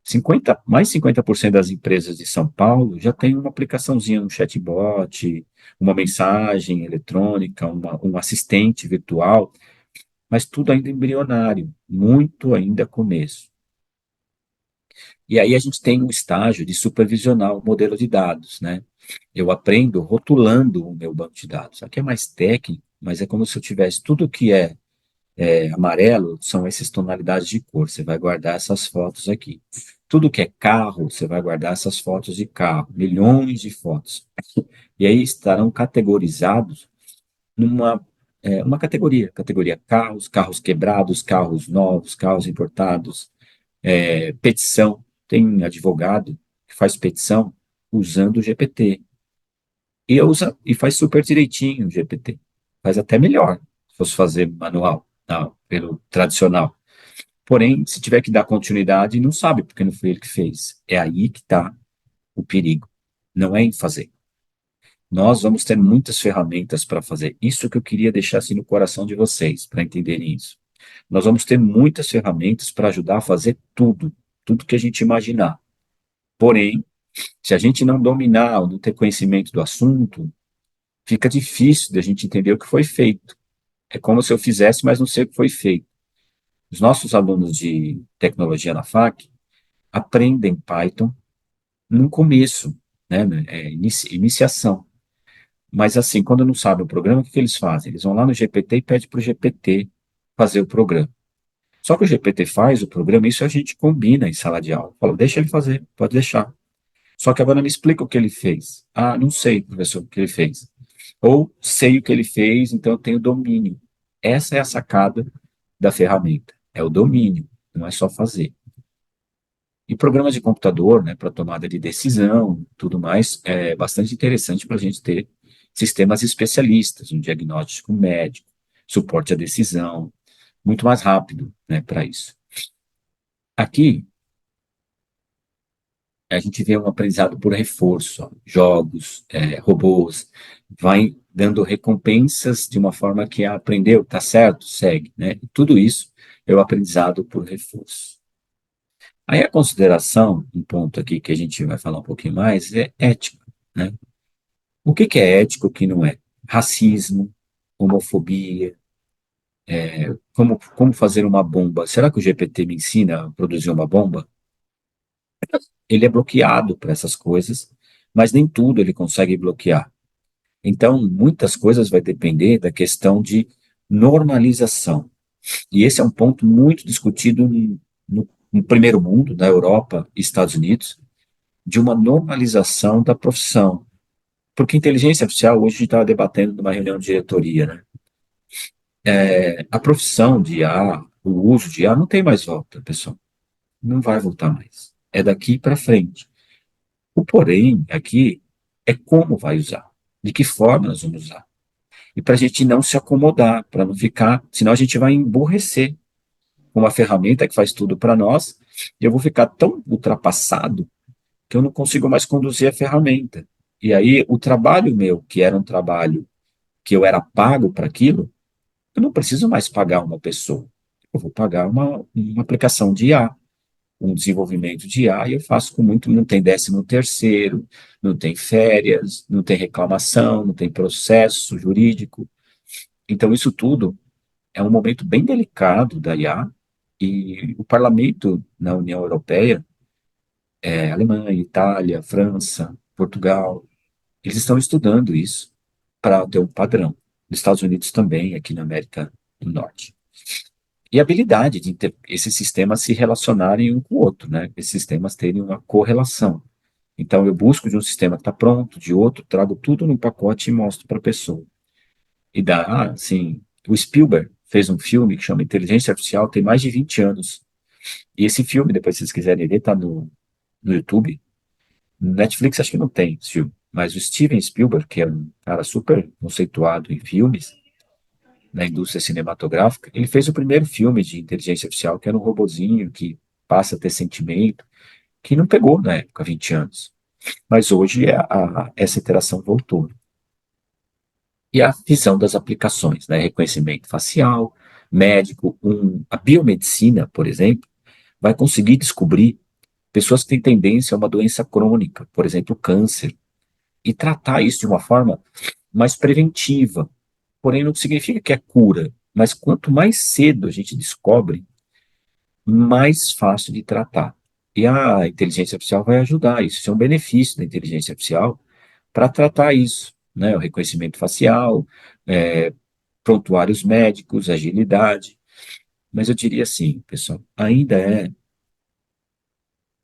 50% das empresas de São Paulo já tem uma aplicaçãozinha, um chatbot, uma mensagem eletrônica, um assistente virtual, mas tudo ainda embrionário, muito ainda começo. E aí a gente tem um estágio de supervisionar o modelo de dados, né? Eu aprendo rotulando o meu banco de dados. Aqui é mais técnico, mas é como se eu tivesse tudo que é amarelo, são essas tonalidades de cor. Você vai guardar essas fotos aqui. Tudo que é carro, você vai guardar essas fotos de carro, milhões de fotos. E aí estarão categorizados numa uma categoria carros, carros quebrados, carros novos, carros importados, petição. Tem advogado que faz petição usando o GPT. E faz super direitinho o GPT. Faz até melhor, se fosse fazer manual, não, pelo tradicional. Porém, se tiver que dar continuidade, não sabe, porque não foi ele que fez. É aí que está o perigo. Não é em fazer. Nós vamos ter muitas ferramentas para fazer. Isso que eu queria deixar assim no coração de vocês, para entenderem isso. Nós vamos ter muitas ferramentas para ajudar a fazer tudo, tudo que a gente imaginar. Porém, se a gente não dominar ou não ter conhecimento do assunto, fica difícil de a gente entender o que foi feito. É como se eu fizesse, mas não sei o que foi feito. Os nossos alunos de tecnologia na FAC aprendem Python no começo, né? Iniciação. Mas assim, quando não sabem o programa, o que eles fazem? Eles vão lá no GPT e pedem para o GPT fazer o programa. Só que o GPT faz o programa, isso a gente combina em sala de aula. Fala, deixa ele fazer, pode deixar. Só que agora me explica o que ele fez. Ah, não sei, professor, o que ele fez. Ou sei o que ele fez, então eu tenho domínio. Essa é a sacada da ferramenta. É o domínio, não é só fazer. E programas de computador, né, para tomada de decisão, tudo mais, é bastante interessante para a gente ter sistemas especialistas, um diagnóstico médico, suporte à decisão, muito mais rápido, né, para isso. Aqui, a gente vê um aprendizado por reforço, ó, jogos, robôs, vai dando recompensas de uma forma que aprendeu, tá certo, segue, né? E tudo isso é o aprendizado por reforço. Aí a consideração, um ponto aqui que a gente vai falar um pouquinho mais, é ética, né? O que que é ético, o que não é? Racismo, homofobia, como fazer uma bomba. Será que o GPT me ensina a produzir uma bomba? Ele é bloqueado para essas coisas, mas nem tudo ele consegue bloquear. Então, muitas coisas vai depender da questão de normalização. E esse é um ponto muito discutido no primeiro mundo, na Europa e Estados Unidos, de uma normalização da profissão. Porque inteligência artificial, hoje a gente estava debatendo numa reunião de diretoria, né? A profissão de IA, o uso de IA, não tem mais volta, pessoal. Não vai voltar mais. É daqui para frente. O porém aqui é como vai usar, de que forma nós vamos usar. E para a gente não se acomodar, para não ficar, senão a gente vai emburrecer com uma ferramenta que faz tudo para nós, e eu vou ficar tão ultrapassado que eu não consigo mais conduzir a ferramenta. E aí o trabalho meu, que era um trabalho que eu era pago para aquilo, eu não preciso mais pagar uma pessoa. Eu vou pagar uma aplicação de IA, um desenvolvimento de IA, e eu faço com muito, não tem 13º, não tem férias, não tem reclamação, não tem processo jurídico. Então, isso tudo é um momento bem delicado da IA, e o parlamento na União Europeia, Alemanha, Itália, França, Portugal, eles estão estudando isso para ter um padrão. Nos Estados Unidos também, aqui na América do Norte. E a habilidade de esses sistemas se relacionarem um com o outro, né? Esses sistemas terem uma correlação. Então, eu busco de um sistema que está pronto, de outro, trago tudo num pacote e mostro para a pessoa. E dá, assim, o Spielberg fez um filme que chama Inteligência Artificial, tem mais de 20 anos. E esse filme, depois se vocês quiserem ver, está no YouTube. No Netflix acho que não tem esse filme. Mas o Steven Spielberg, que é um cara super conceituado em filmes, na indústria cinematográfica, ele fez o primeiro filme de inteligência artificial, que era um robozinho que passa a ter sentimento, que não pegou na época, 20 anos. Mas hoje essa interação voltou. E a visão das aplicações, né? Reconhecimento facial, médico, a biomedicina, por exemplo, vai conseguir descobrir pessoas que têm tendência a uma doença crônica, por exemplo, câncer, e tratar isso de uma forma mais preventiva. Porém, não significa que é cura, mas quanto mais cedo a gente descobre, mais fácil de tratar. E a inteligência artificial vai ajudar isso. Isso é um benefício da inteligência artificial para tratar isso, né? O reconhecimento facial, é, prontuários médicos, agilidade. Mas eu diria assim, pessoal, ainda é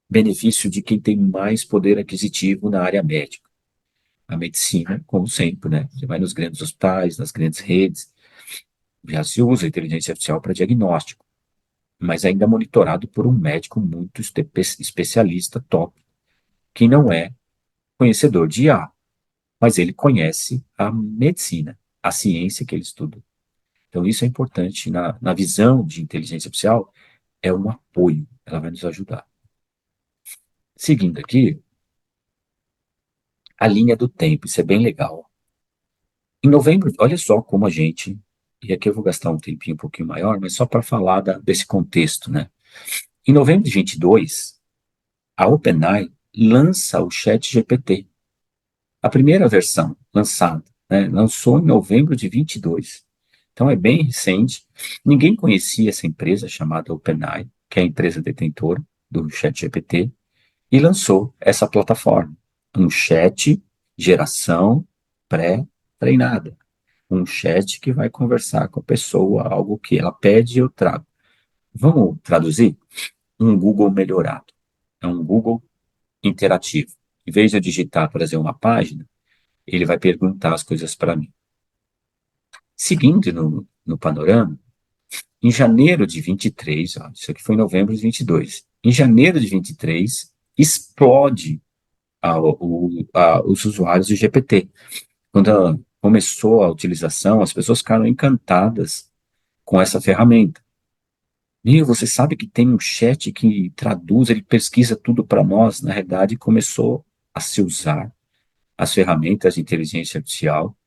benefício de quem tem mais poder aquisitivo na área médica. A medicina, como sempre, né? Você vai nos grandes hospitais, nas grandes redes, já se usa a inteligência artificial para diagnóstico, mas ainda monitorado por um médico muito especialista, top, que não é conhecedor de IA, mas ele conhece a medicina, a ciência que ele estuda. Então, isso é importante na visão de inteligência artificial, é um apoio, ela vai nos ajudar. Seguindo aqui, a linha do tempo, isso é bem legal. Em novembro, olha só como a gente, e aqui eu vou gastar um tempinho um pouquinho maior, mas só para falar desse contexto, né? Em novembro de 22, a OpenAI lança o ChatGPT, a primeira versão lançada, né? Lançou em novembro de 22. Então é bem recente. Ninguém conhecia essa empresa chamada OpenAI, que é a empresa detentora do ChatGPT, e lançou essa plataforma, um chat geração pré-treinada, um chat que vai conversar com a pessoa, algo que ela pede e eu trago. Vamos traduzir? Um Google melhorado. É um Google interativo. Em vez de eu digitar, por exemplo, uma página, ele vai perguntar as coisas para mim. Seguindo no panorama, em janeiro de 23, ó, isso aqui foi em novembro de 22, em janeiro de 23, explode os usuários do GPT. Quando começou a utilização, as pessoas ficaram encantadas com essa ferramenta. E você sabe que tem um chat que traduz, ele pesquisa tudo para nós. Na realidade, começou a se usar as ferramentas de inteligência artificial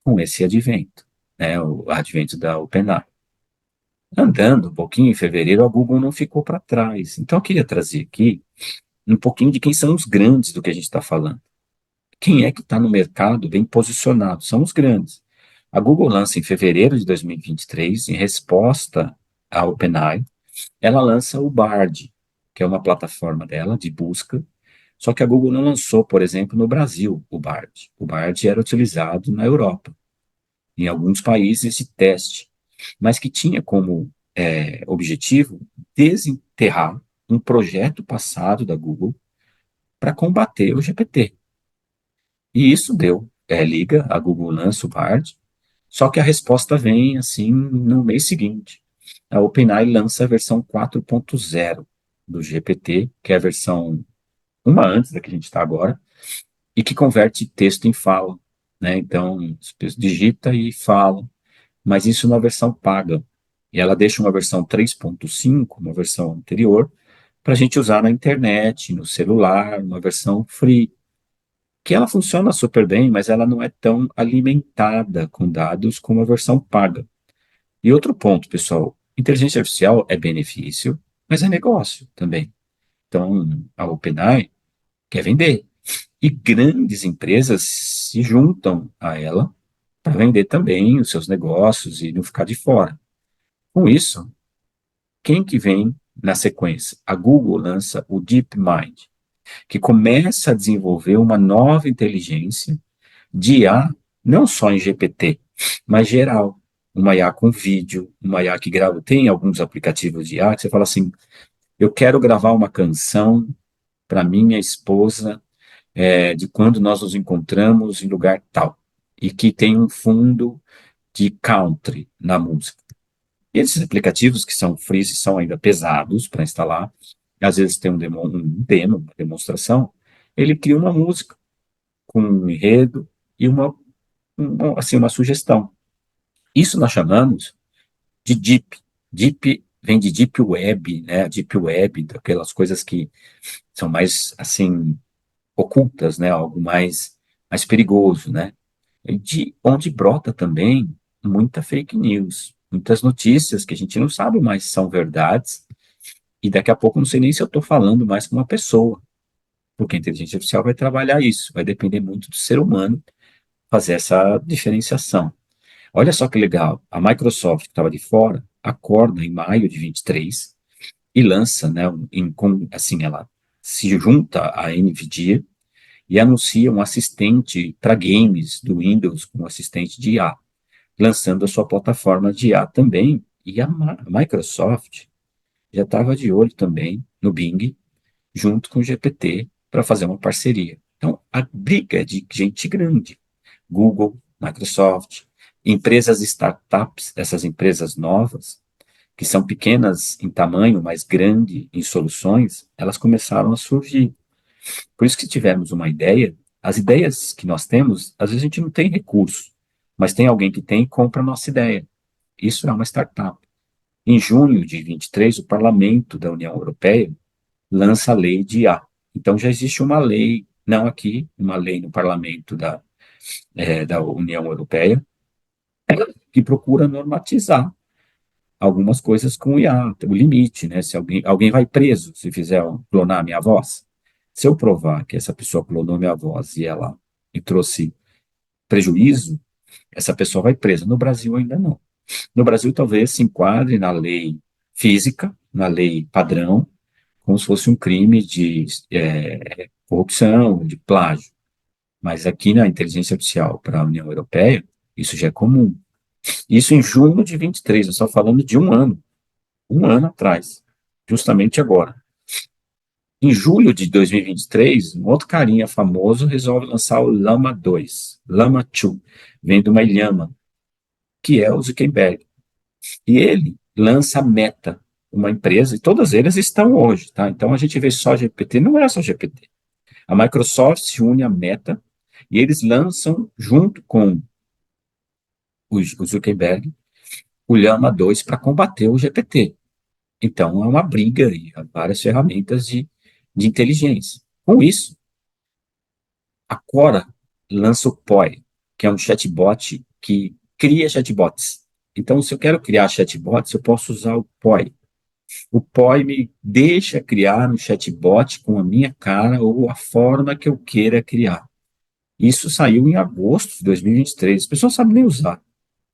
com esse advento, né, o advento da OpenAI. Andando um pouquinho, em fevereiro, a Google não ficou para trás. Então, eu queria trazer aqui um pouquinho de quem são os grandes do que a gente está falando. Quem é que está no mercado bem posicionado? São os grandes. A Google lança em fevereiro de 2023, em resposta à OpenAI, ela lança o Bard, que é uma plataforma dela de busca. Só que a Google não lançou, por exemplo, no Brasil o Bard. O Bard era utilizado na Europa, em alguns países de teste, mas que tinha como objetivo desenterrar um projeto passado da Google para combater o GPT. E isso deu liga, a Google lança o Bard, só que a resposta vem assim no mês seguinte. A OpenAI lança a versão 4.0 do GPT, que é a versão uma antes da que a gente está agora, e que converte texto em fala, né? Então, você digita e fala, mas isso na versão paga. E ela deixa uma versão 3.5, uma versão anterior, para a gente usar na internet, no celular, uma versão free, que ela funciona super bem, mas ela não é tão alimentada com dados como a versão paga. E outro ponto, pessoal, inteligência artificial é benefício, mas é negócio também. Então, a OpenAI quer vender. E grandes empresas se juntam a ela para vender também os seus negócios e não ficar de fora. Com isso, quem que vem na sequência? A Google lança o DeepMind, que começa a desenvolver uma nova inteligência de IA, não só em GPT, mas geral. Uma IA com vídeo, uma IA que grava. Tem alguns aplicativos de IA que você fala assim: eu quero gravar uma canção para minha esposa de quando nós nos encontramos em lugar tal, e que tem um fundo de country na música. E esses aplicativos que são free são ainda pesados para instalar, às vezes tem uma demonstração, ele cria uma música com um enredo e assim, uma sugestão. Isso nós chamamos de deep. Deep vem de deep web, né? Deep web, daquelas coisas que são mais assim ocultas, né? Algo mais perigoso, né? De onde brota também muita fake news, muitas notícias que a gente não sabe mais se são verdades, e daqui a pouco não sei nem se eu estou falando mais com uma pessoa, porque a inteligência artificial vai trabalhar isso, vai depender muito do ser humano fazer essa diferenciação. Olha só que legal, a Microsoft, que estava de fora, acorda em maio de 23 e lança, né, assim, ela se junta à NVIDIA e anuncia um assistente para games do Windows, um assistente de IA, lançando a sua plataforma de IA também. E a Microsoft já estava de olho também no Bing, junto com o GPT, para fazer uma parceria. Então, a briga é de gente grande. Google, Microsoft, empresas startups, essas empresas novas, que são pequenas em tamanho, mas grande em soluções, elas começaram a surgir. Por isso que tivemos uma ideia, as ideias que nós temos, às vezes a gente não tem recurso, mas tem alguém que tem e compra a nossa ideia. Isso é uma startup. Em junho de 23, o Parlamento da União Europeia lança a lei de IA. Então já existe uma lei, não aqui, uma lei no Parlamento da União Europeia, que procura normatizar algumas coisas com IA, o limite, né? Se alguém vai preso se fizer clonar minha voz. Se eu provar que essa pessoa clonou minha voz e ela me trouxe prejuízo, essa pessoa vai presa. No Brasil ainda não. No Brasil talvez se enquadre na lei física, na lei padrão, como se fosse um crime de corrupção, de plágio. Mas aqui na inteligência artificial para a União Europeia, isso já é comum. Isso em junho de 23, eu estou falando de um ano atrás, justamente agora. Em julho de 2023, um outro carinha famoso resolve lançar o Llama 2, Llama 2, vem de uma ilhama, que é o Zuckerberg. E ele lança a Meta, uma empresa, e todas elas estão hoje, tá? Então a gente vê só GPT, não é só GPT. A Microsoft se une à Meta e eles lançam, junto com o Zuckerberg, o Llama 2 para combater o GPT. Então é uma briga e há várias ferramentas de inteligência. Com isso, a Quora lança o POI, que é um chatbot que cria chatbots. Então, se eu quero criar chatbots, eu posso usar o POI. O POI me deixa criar um chatbot com a minha cara ou a forma que eu queira criar. Isso saiu em agosto de 2023. As pessoas não sabem nem usar,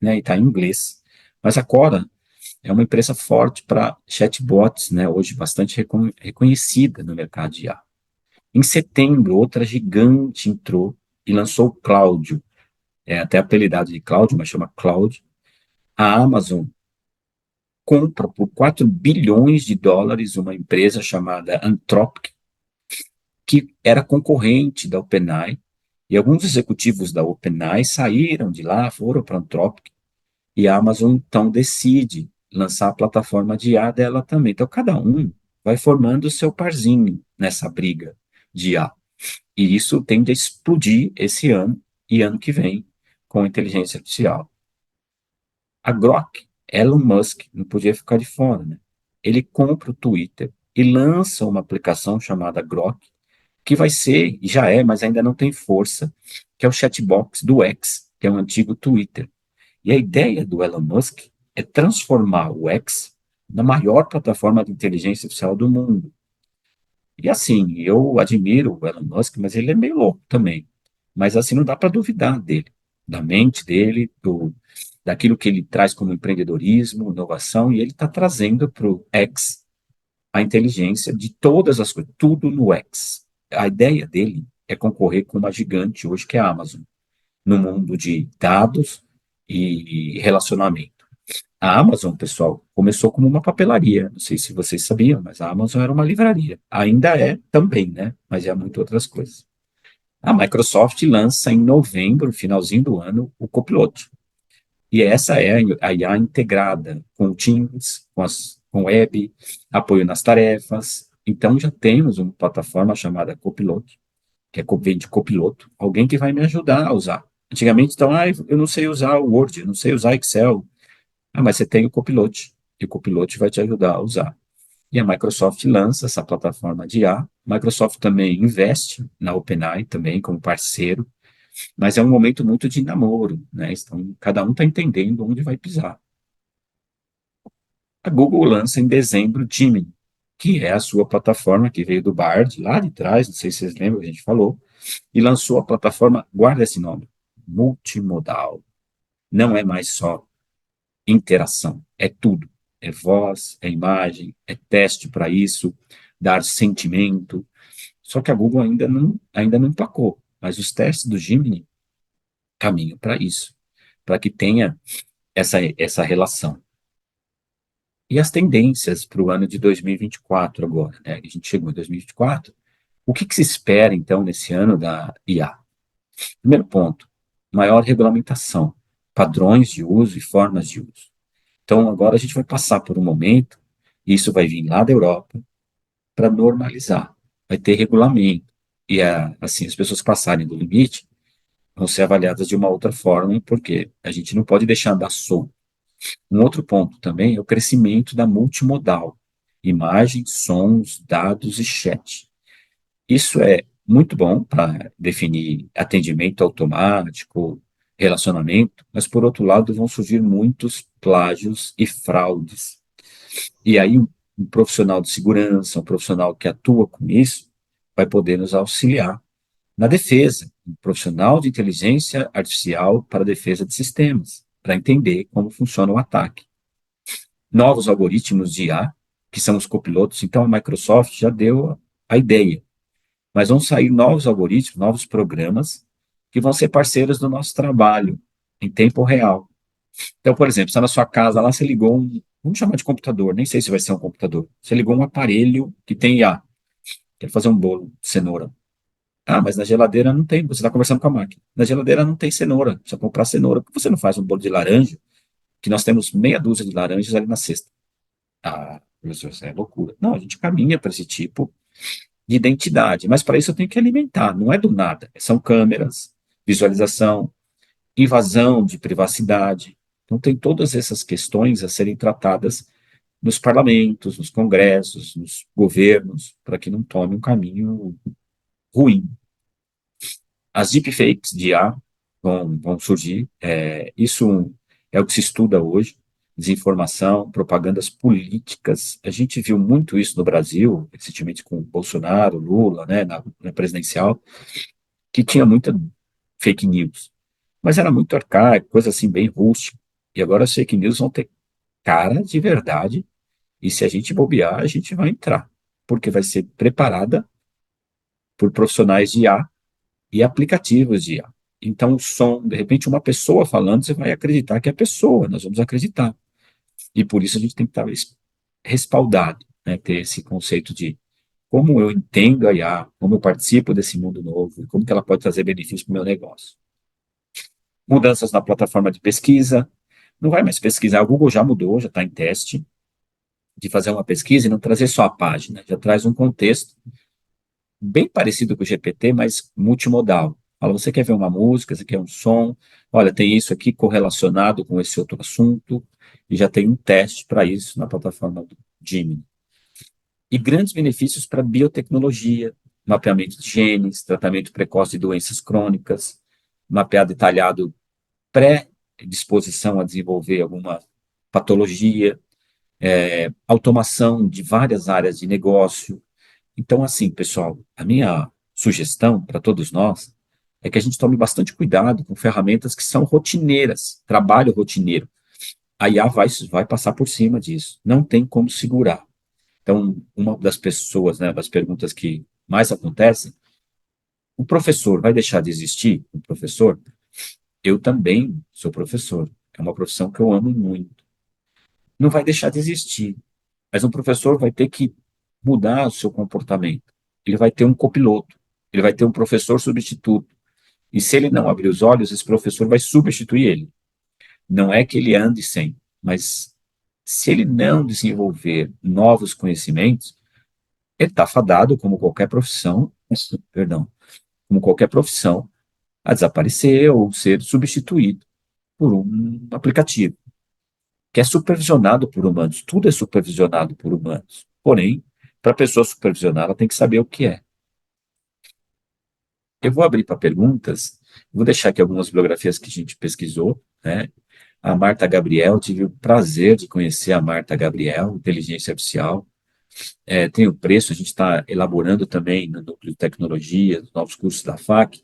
né? E está em inglês. Mas a Quora é uma empresa forte para chatbots, né? Hoje bastante reconhecida no mercado de IA. Em setembro, outra gigante entrou e lançou o Cláudio. É até apelidado de Cláudio, mas chama Cláudio. A Amazon compra por 4 bilhões de dólares uma empresa chamada Anthropic, que era concorrente da OpenAI, e alguns executivos da OpenAI saíram de lá, foram para a Anthropic, e a Amazon então decide lançar a plataforma de IA dela também. Então, cada um vai formando o seu parzinho nessa briga de IA. E isso tende a explodir esse ano e ano que vem com a inteligência artificial. A Grok, Elon Musk, não podia ficar de fora, né? Ele compra o Twitter e lança uma aplicação chamada Grok, que vai ser, e já é, mas ainda não tem força, que é o chatbox do X, que é o antigo Twitter. E a ideia do Elon Musk é transformar o X na maior plataforma de inteligência artificial do mundo. E assim, eu admiro o Elon Musk, mas ele é meio louco também. Mas assim, não dá para duvidar dele, da mente dele, daquilo que ele traz como empreendedorismo, inovação, e ele está trazendo para o X a inteligência de todas as coisas, tudo no X. A ideia dele é concorrer com uma gigante hoje, que é a Amazon, no mundo de dados e relacionamento. A Amazon, pessoal, começou como uma papelaria. Não sei se vocês sabiam, mas a Amazon era uma livraria. Ainda é também, né? Mas é muito outras coisas. A Microsoft lança em novembro, finalzinho do ano, o Copilot. E essa é a IA integrada com o Teams, com web, apoio nas tarefas. Então já temos uma plataforma chamada Copilot, que vem de copiloto, alguém que vai me ajudar a usar. Antigamente, então, eu não sei usar o Word, eu não sei usar Excel. Mas você tem o Copilot, e o Copilot vai te ajudar a usar. E a Microsoft lança essa plataforma de IA. A Microsoft também investe na OpenAI também como parceiro, mas é um momento muito de namoro, né? Então, cada um está entendendo onde vai pisar. A Google lança em dezembro Gemini, que é a sua plataforma que veio do Bard, lá de trás, não sei se vocês lembram, a gente falou, e lançou a plataforma, guarda esse nome, multimodal. Não é mais só interação, é tudo. É voz, é imagem, é teste para isso, dar sentimento. Só que a Google ainda não emplacou, mas os testes do Gemini caminham para isso, para que tenha essa relação. E as tendências para o ano de 2024 agora, né? A gente chegou em 2024. O que se espera, então, nesse ano da IA? Primeiro ponto, maior regulamentação, padrões de uso e formas de uso. Então, agora a gente vai passar por um momento, e isso vai vir lá da Europa, para normalizar. Vai ter regulamento. E, assim, as pessoas que passarem do limite vão ser avaliadas de uma outra forma, porque a gente não pode deixar andar solto. Um outro ponto também é o crescimento da multimodal. Imagens, sons, dados e chat. Isso é muito bom para definir atendimento automático, relacionamento, mas, por outro lado, vão surgir muitos plágios e fraudes. E aí, um profissional de segurança, um profissional que atua com isso, vai poder nos auxiliar na defesa. Um profissional de inteligência artificial para a defesa de sistemas, para entender como funciona o ataque. Novos algoritmos de IA, que são os copilotos. Então, a Microsoft já deu a ideia, mas vão sair novos algoritmos, novos programas, que vão ser parceiros do nosso trabalho, em tempo real. Então, por exemplo, está na sua casa lá, você ligou vamos chamar de computador, nem sei se vai ser um computador. Você ligou um aparelho que tem IA, quer fazer um bolo de cenoura. Ah, mas na geladeira não tem, você está conversando com a máquina. Na geladeira não tem cenoura, precisa comprar cenoura. Por que você não faz um bolo de laranja, que nós temos meia dúzia de laranjas ali na cesta? Ah, professor, isso é loucura. Não, a gente caminha para esse tipo de identidade, mas para isso eu tenho que alimentar, não é do nada. São câmeras, visualização, invasão de privacidade. Então, tem todas essas questões a serem tratadas nos parlamentos, nos congressos, nos governos, para que não tome um caminho ruim. As deepfakes de IA vão surgir. Isso é o que se estuda hoje, desinformação, propagandas políticas. A gente viu muito isso no Brasil, recentemente com Bolsonaro, Lula, né, na presidencial, que tinha muita fake news. Mas era muito arcaico, coisa assim bem rústica. E agora as fake news vão ter cara de verdade, e se a gente bobear, a gente vai entrar, porque vai ser preparada por profissionais de IA e aplicativos de IA. Então, o som, de repente, uma pessoa falando, você vai acreditar que é a pessoa, nós vamos acreditar. E por isso a gente tem que estar respaldado, né, ter esse conceito de como eu entendo a IA, como eu participo desse mundo novo, e como que ela pode trazer benefícios para o meu negócio. Mudanças na plataforma de pesquisa, não vai mais pesquisar, o Google já mudou, já está em teste, de fazer uma pesquisa e não trazer só a página, já traz um contexto bem parecido com o GPT, mas multimodal. Fala, você quer ver uma música, você quer um som, olha, tem isso aqui correlacionado com esse outro assunto, e já tem um teste para isso na plataforma do Gemini. E grandes benefícios para biotecnologia, mapeamento de genes, tratamento precoce de doenças crônicas, mapear detalhado pré-disposição a desenvolver alguma patologia, automação de várias áreas de negócio. Então, assim, pessoal, a minha sugestão para todos nós é que a gente tome bastante cuidado com ferramentas que são rotineiras, trabalho rotineiro. A IA vai passar por cima disso, não tem como segurar. Então, uma das pessoas, né, das perguntas que mais acontecem, o professor vai deixar de existir? O professor? Eu também sou professor, é uma profissão que eu amo muito. Não vai deixar de existir, mas um professor vai ter que mudar o seu comportamento. Ele vai ter um copiloto, ele vai ter um professor substituto. E se ele não abrir os olhos, esse professor vai substituir ele. Não é que ele ande sem, mas se ele não desenvolver novos conhecimentos, ele está fadado, como qualquer profissão, perdão, como qualquer profissão, a desaparecer ou ser substituído por um aplicativo, que é supervisionado por humanos. Tudo é supervisionado por humanos. Porém, para a pessoa supervisionar, ela tem que saber o que é. Eu vou abrir para perguntas, vou deixar aqui algumas biografias que a gente pesquisou, né? A Marta Gabriel, tive o prazer de conhecer a Marta Gabriel, inteligência artificial. Tem o preço, a gente está elaborando também no núcleo de tecnologia, nos novos cursos da FAC,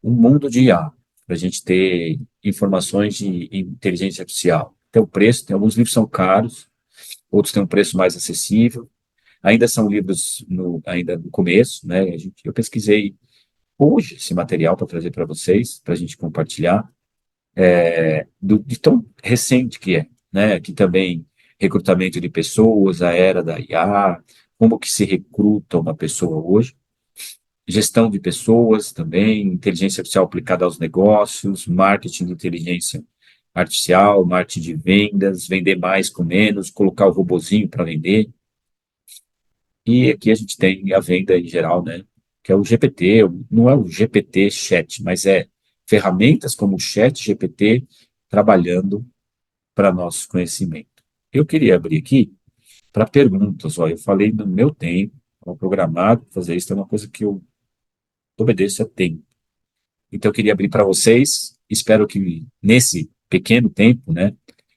um mundo de IA, para a gente ter informações de inteligência artificial. Tem o preço, tem alguns livros que são caros, outros têm um preço mais acessível. Ainda são livros ainda no começo, né? Eu pesquisei hoje esse material para trazer para vocês, para a gente compartilhar, de tão recente que é, né? Aqui também recrutamento de pessoas, a era da IA, como que se recruta uma pessoa hoje, gestão de pessoas também, inteligência artificial aplicada aos negócios, marketing de inteligência artificial, marketing de vendas, vender mais com menos, colocar o robozinho para vender. E aqui a gente tem a venda em geral, né? Que é o GPT, não é o GPT chat, mas é ferramentas como o chat GPT trabalhando para nosso conhecimento. Eu queria abrir aqui para perguntas. Ó, eu falei no meu tempo, estava programado para fazer isso, é uma coisa que eu obedeço a tempo. Então, eu queria abrir para vocês. Espero que nesse pequeno tempo, né,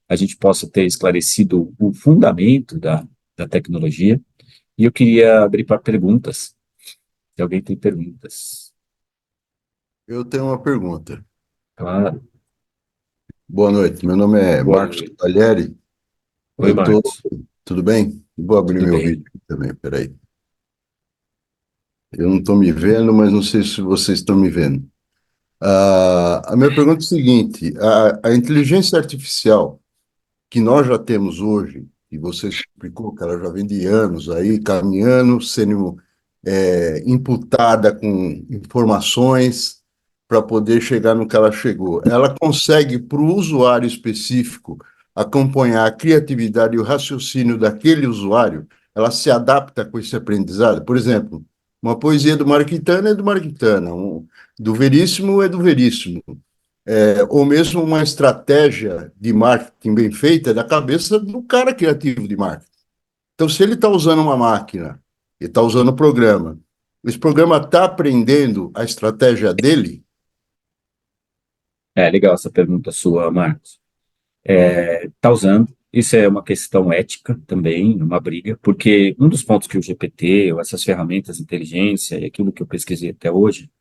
a gente possa ter esclarecido o fundamento da tecnologia. E eu queria abrir para perguntas. Se alguém tem perguntas. Eu tenho uma pergunta. Claro. Boa noite, meu nome é Boa Marcos noite. Talheri. Oi, Eu tô, Marcos. tudo bem? Vou abrir Tudo meu bem? vídeo aqui também, peraí. Eu não estou me vendo, mas não sei se vocês estão me vendo. A minha pergunta é a seguinte: a inteligência artificial que nós já temos hoje, e você explicou que ela já vem de anos aí, caminhando, sendo imputada com informações para poder chegar no que ela chegou. Ela consegue, para o usuário específico, acompanhar a criatividade e o raciocínio daquele usuário, ela se adapta com esse aprendizado. Por exemplo, uma poesia do Marquitano é do Marquitano, do Veríssimo é do Veríssimo. Ou mesmo uma estratégia de marketing bem feita é da cabeça do cara criativo de marketing. Então, se ele está usando uma máquina e está usando o programa, esse programa está aprendendo a estratégia dele. É legal essa pergunta sua, Marcos. está usando. Isso é uma questão ética também, uma briga, porque um dos pontos que o GPT, ou essas ferramentas de inteligência, e aquilo que eu pesquisei até hoje,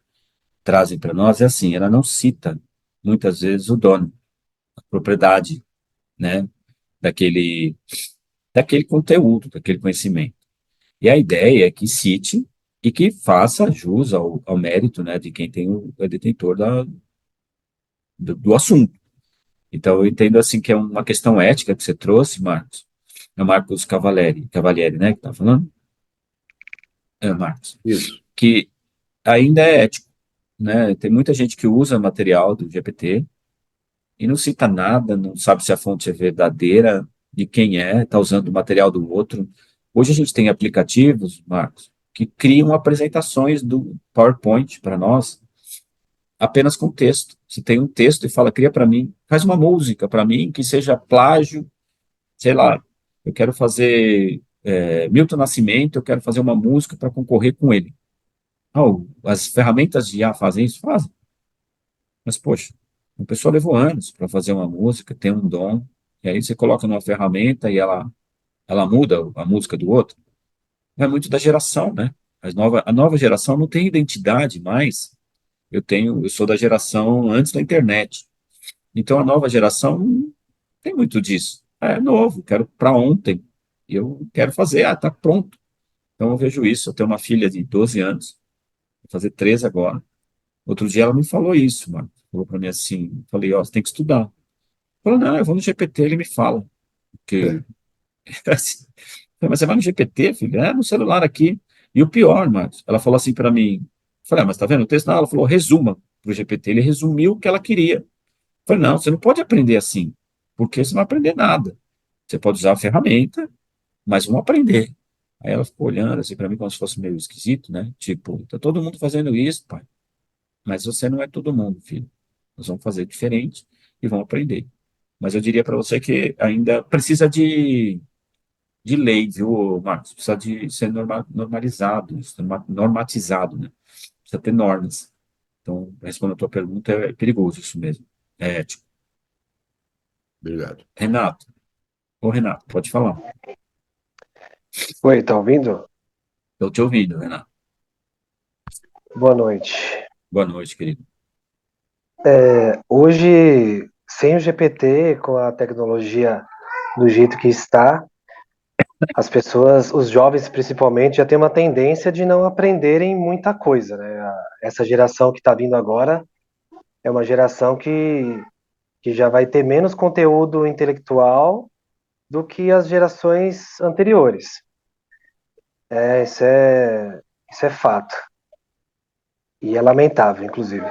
trazem para nós é assim, ela não cita, muitas vezes, o dono, a propriedade, né, daquele, daquele conteúdo, daquele conhecimento. E a ideia é que cite e que faça jus ao mérito, né, de quem tem é detentor do assunto. Então, eu entendo assim que é uma questão ética que você trouxe, Marcos. É o Marcos Cavalieri, né, que está falando? É, Marcos. Isso. Que ainda é ético, né? Tem muita gente que usa material do GPT e não cita nada, não sabe se a fonte é verdadeira, de quem é, está usando o material do outro. Hoje a gente tem aplicativos, Marcos, que criam apresentações do PowerPoint para nós, apenas com texto. Você tem um texto e fala, cria para mim, faz uma música para mim que seja plágio, sei lá, eu quero fazer Milton Nascimento, eu quero fazer uma música para concorrer com ele. Oh, as ferramentas de IA fazem isso? Fazem. Mas, poxa, a pessoa levou anos para fazer uma música, tem um dom, e aí você coloca numa ferramenta e ela muda a música do outro. É muito da geração, né? A nova geração não tem identidade mais. Eu sou da geração antes da internet. Então a nova geração não tem muito disso. É novo, quero para ontem. E eu quero fazer, tá pronto. Então eu vejo isso. Eu tenho uma filha de 12 anos, vou fazer 13 agora. Outro dia ela me falou isso, mano. Falou para mim assim, falei, ó, você tem que estudar. Falou, não, eu vou no GPT, ele me fala. Porque, assim, mas você vai no GPT, filho? É, no celular aqui. E o pior, Marcos, ela falou assim para mim, falei, mas tá vendo o texto? Não, ela falou, resuma pro GPT. Ele resumiu o que ela queria. Falei, não, você não pode aprender assim, porque você não vai aprender nada. Você pode usar a ferramenta, mas vamos aprender. Aí ela ficou olhando assim para mim como se fosse meio esquisito, né? Tipo, tá todo mundo fazendo isso, pai. Mas você não é todo mundo, filho. Nós vamos fazer diferente e vamos aprender. Mas eu diria para você que ainda precisa de lei, viu, Marcos? Precisa de ser normalizado, normatizado, né? Precisa ter normas. Então, respondendo a tua pergunta, é perigoso isso mesmo. É ético. Obrigado. Renato, ô Renato, pode falar. Oi, tá ouvindo? Estou te ouvindo, Renato. Boa noite. Boa noite, querido. Hoje, sem o GPT, com a tecnologia do jeito que está, as pessoas, os jovens principalmente, já têm uma tendência de não aprenderem muita coisa, né? Essa geração que está vindo agora é uma geração que já vai ter menos conteúdo intelectual do que as gerações anteriores. Isso é fato. E é lamentável, inclusive.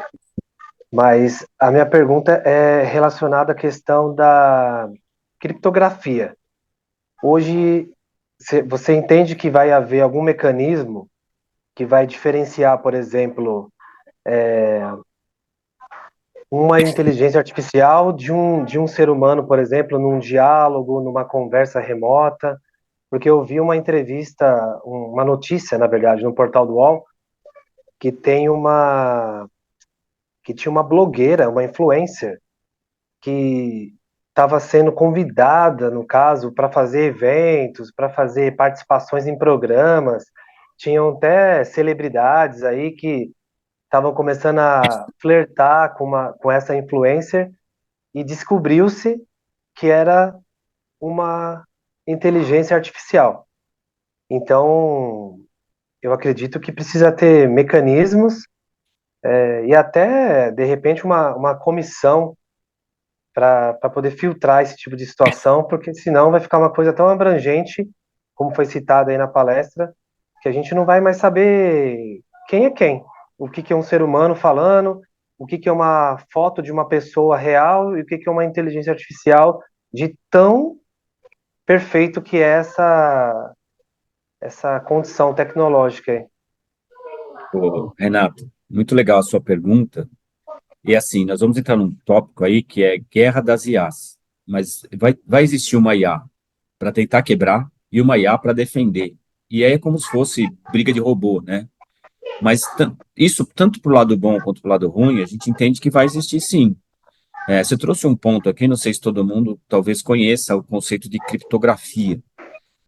Mas a minha pergunta é relacionada à questão da criptografia. Hoje, você entende que vai haver algum mecanismo que vai diferenciar, por exemplo, uma inteligência artificial de um ser humano, por exemplo, num diálogo, numa conversa remota? Porque eu vi uma entrevista, uma notícia, na verdade, no portal do UOL, que que tinha uma blogueira, uma influencer, que estava sendo convidada, no caso, para fazer eventos, para fazer participações em programas. Tinham até celebridades aí que estavam começando a flertar com essa influencer e descobriu-se que era uma inteligência artificial. Então, eu acredito que precisa ter mecanismos e até, de repente, uma comissão para poder filtrar esse tipo de situação, porque senão vai ficar uma coisa tão abrangente, como foi citado aí na palestra, que a gente não vai mais saber quem é quem, o que é um ser humano falando, o que é uma foto de uma pessoa real e o que é uma inteligência artificial de tão perfeito que é essa condição tecnológica aí. Ô, Renato, muito legal a sua pergunta. E assim, nós vamos entrar num tópico aí que é guerra das IAs. Mas vai existir uma IA para tentar quebrar e uma IA para defender. E aí é como se fosse briga de robô, né? Mas isso, tanto para o lado bom quanto para o lado ruim, a gente entende que vai existir sim. Você trouxe um ponto aqui, não sei se todo mundo talvez conheça o conceito de criptografia,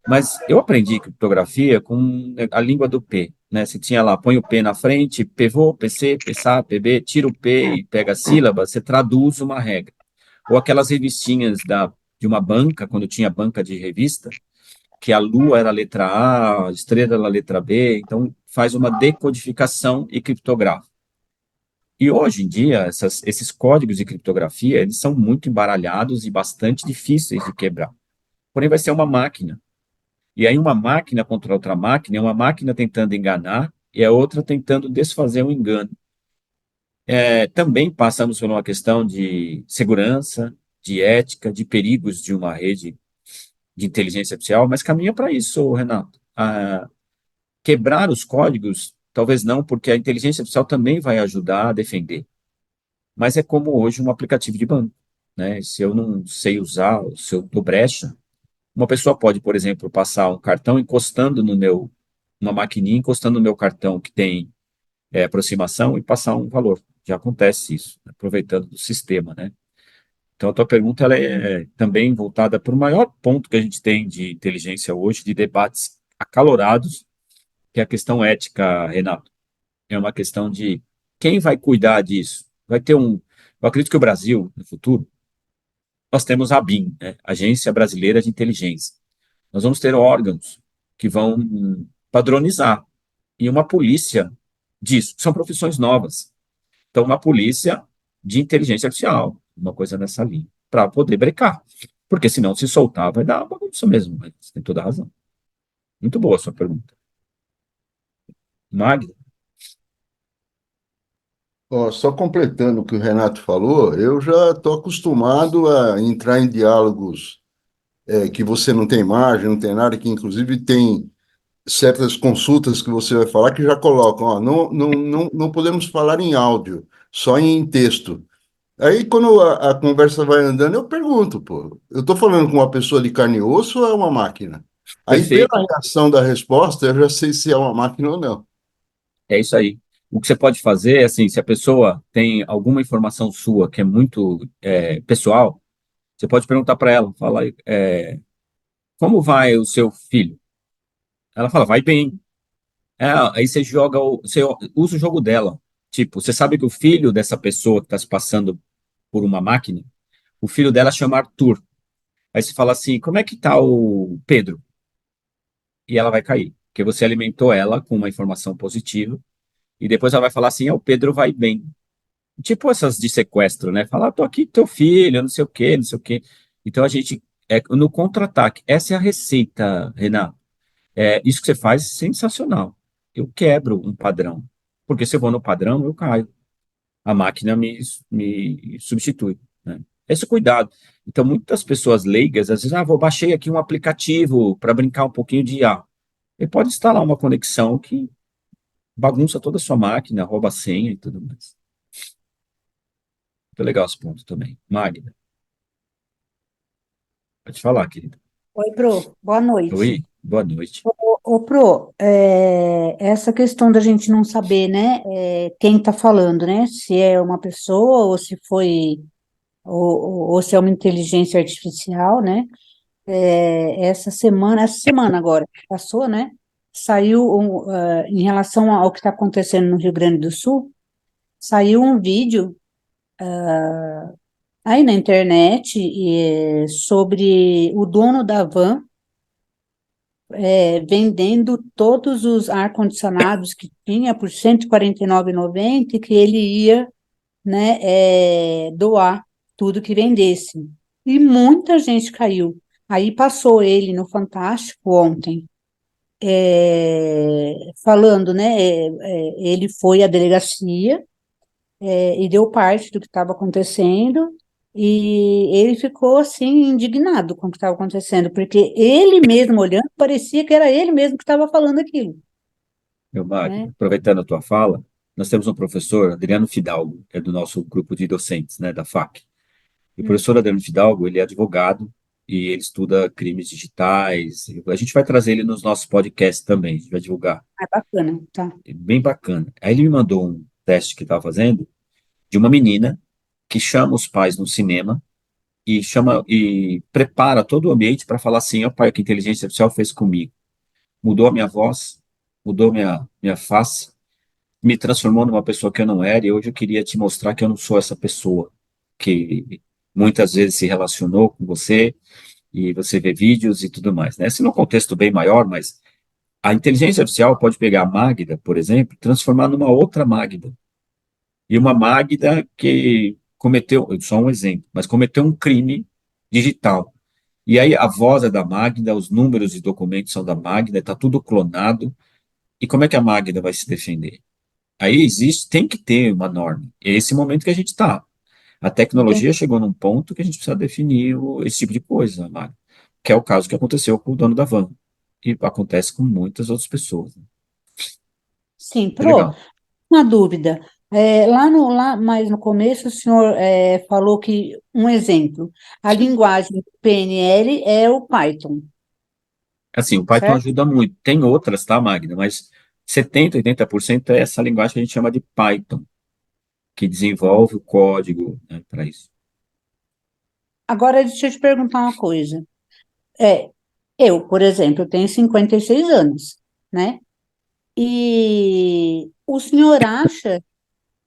mas eu aprendi criptografia com a língua do P, né? Você tinha lá, põe o P na frente, pivô, PC, PSA, PB, tira o P e pega a sílaba, você traduz uma regra. Ou aquelas revistinhas de uma banca, quando tinha banca de revista, que a lua era a letra A, a estrela era a letra B, então faz uma decodificação e criptografa. E hoje em dia, esses códigos de criptografia, eles são muito embaralhados e bastante difíceis de quebrar. Porém, vai ser uma máquina. E aí uma máquina contra outra máquina, é uma máquina tentando enganar e a outra tentando desfazer o engano. Também passamos por uma questão de segurança, de ética, de perigos de uma rede de inteligência artificial, mas caminha para isso, Renato. Quebrar os códigos, talvez não, porque a inteligência artificial também vai ajudar a defender. Mas é como hoje um aplicativo de banco, né? Se eu não sei usar, se eu dou brecha, uma pessoa pode, por exemplo, passar um cartão encostando no meu, uma maquininha encostando no meu cartão que tem aproximação e passar um valor. Já acontece isso, né? Aproveitando do sistema, né? Então, a tua pergunta ela é também voltada para o maior ponto que a gente tem de inteligência hoje, de debates acalorados, que é a questão ética, Renato. É uma questão de quem vai cuidar disso. Vai ter um. Eu acredito que o Brasil, no futuro, nós temos a ABIN, né? Agência Brasileira de Inteligência. Nós vamos ter órgãos que vão padronizar e uma polícia disso. São profissões novas. Então, uma polícia de inteligência artificial, uma coisa nessa linha, para poder brecar. Porque senão, se soltar, vai dar bagunça mesmo. Mas você tem toda a razão. Muito boa a sua pergunta. Magda? Ó, só completando o que o Renato falou, eu já estou acostumado a entrar em diálogos que você não tem margem, não tem nada, que inclusive tem certas consultas que você vai falar que já colocam, ó, não podemos falar em áudio, só em texto. Aí, quando a conversa vai andando, eu pergunto, pô, eu estou falando com uma pessoa de carne e osso ou é uma máquina? Aí, pela Perfeito. reação da resposta, eu já sei se é uma máquina ou não. É isso aí. O que você pode fazer é assim, se a pessoa tem alguma informação sua que é muito pessoal, você pode perguntar para ela, fala, como vai o seu filho? Ela fala, vai bem. Aí você você usa o jogo dela. Tipo, você sabe que o filho dessa pessoa que está se passando por uma máquina, o filho dela chama Arthur. Aí você fala assim, como é que tá o Pedro? E ela vai cair, porque você alimentou ela com uma informação positiva, e depois ela vai falar assim, o Pedro vai bem. Tipo essas de sequestro, né? Falar, tô aqui com teu filho, não sei o quê, não sei o quê. Então a gente, no contra-ataque, essa é a receita, Renato. Isso que você faz é sensacional. Eu quebro um padrão. Porque se eu vou no padrão, eu caio. A máquina me substitui, né? Esse cuidado. Então, muitas pessoas leigas, às vezes, baixei aqui um aplicativo para brincar um pouquinho de IA. Ele pode instalar uma conexão que bagunça toda a sua máquina, rouba a senha e tudo mais. Muito legal esse ponto também. Magda, pode falar, querida. Oi, Pro, boa noite. Oi, boa noite. Ô, Pro, essa questão da gente não saber, né, quem está falando, né, se é uma pessoa ou se foi, ou se é uma inteligência artificial, né, essa semana agora, que passou, né, saiu, em relação ao que está acontecendo no Rio Grande do Sul, saiu um vídeo aí na internet sobre o dono da van vendendo todos os ar-condicionados que tinha por R$ 149,90 e que ele ia, né, doar tudo que vendesse. E muita gente caiu. Aí passou ele no Fantástico ontem, falando, né, ele foi à delegacia, e deu parte do que estava acontecendo, e ele ficou assim indignado com o que estava acontecendo, porque ele mesmo olhando, parecia que era ele mesmo que estava falando aquilo, Meu Magda, né? aproveitando a tua fala, nós temos um professor, Adriano Fidalgo, que é do nosso grupo de docentes, né, da FAC. E o Hum, professor Adriano Fidalgo, ele é advogado e ele estuda crimes digitais. A gente vai trazer ele nos nossos podcasts também, a gente vai divulgar. bacana, tá. É bem bacana. Aí ele me mandou um teste que estava fazendo de uma menina. que chama os pais no cinema e chama e prepara todo o ambiente para falar assim, ó pai, o que a inteligência artificial fez comigo. Mudou a minha voz, mudou minha face, me transformou numa pessoa que eu não era, e hoje eu queria te mostrar que eu não sou essa pessoa que muitas vezes se relacionou com você, e você vê vídeos e tudo mais, né? Esse é um contexto bem maior, mas a inteligência artificial pode pegar a Magda, por exemplo, e transformar numa outra Magda. E uma Magda que cometeu, só um exemplo, mas cometeu um crime digital. E aí a voz é da Magda, os números e documentos são da Magda, está tudo clonado. E como é que a Magda vai se defender? Aí existe, tem que ter uma norma. É esse momento que a gente está. A Entendi. tecnologia chegou num ponto que a gente precisa definir esse tipo de coisa, Magda. Que é o caso que aconteceu com o dono da van. E acontece com muitas outras pessoas, né? Sim, É Pro, legal. uma dúvida. Lá mais no começo, o senhor falou que, um exemplo, a linguagem PNL é o Python, Assim, o Python certo? ajuda muito. Tem outras, tá, Magda? Mas 70, 80% é essa linguagem que a gente chama de Python, que desenvolve o código, né, para isso. Agora, deixa eu te perguntar uma coisa. É, eu, por exemplo, eu tenho 56 anos, né? E o senhor acha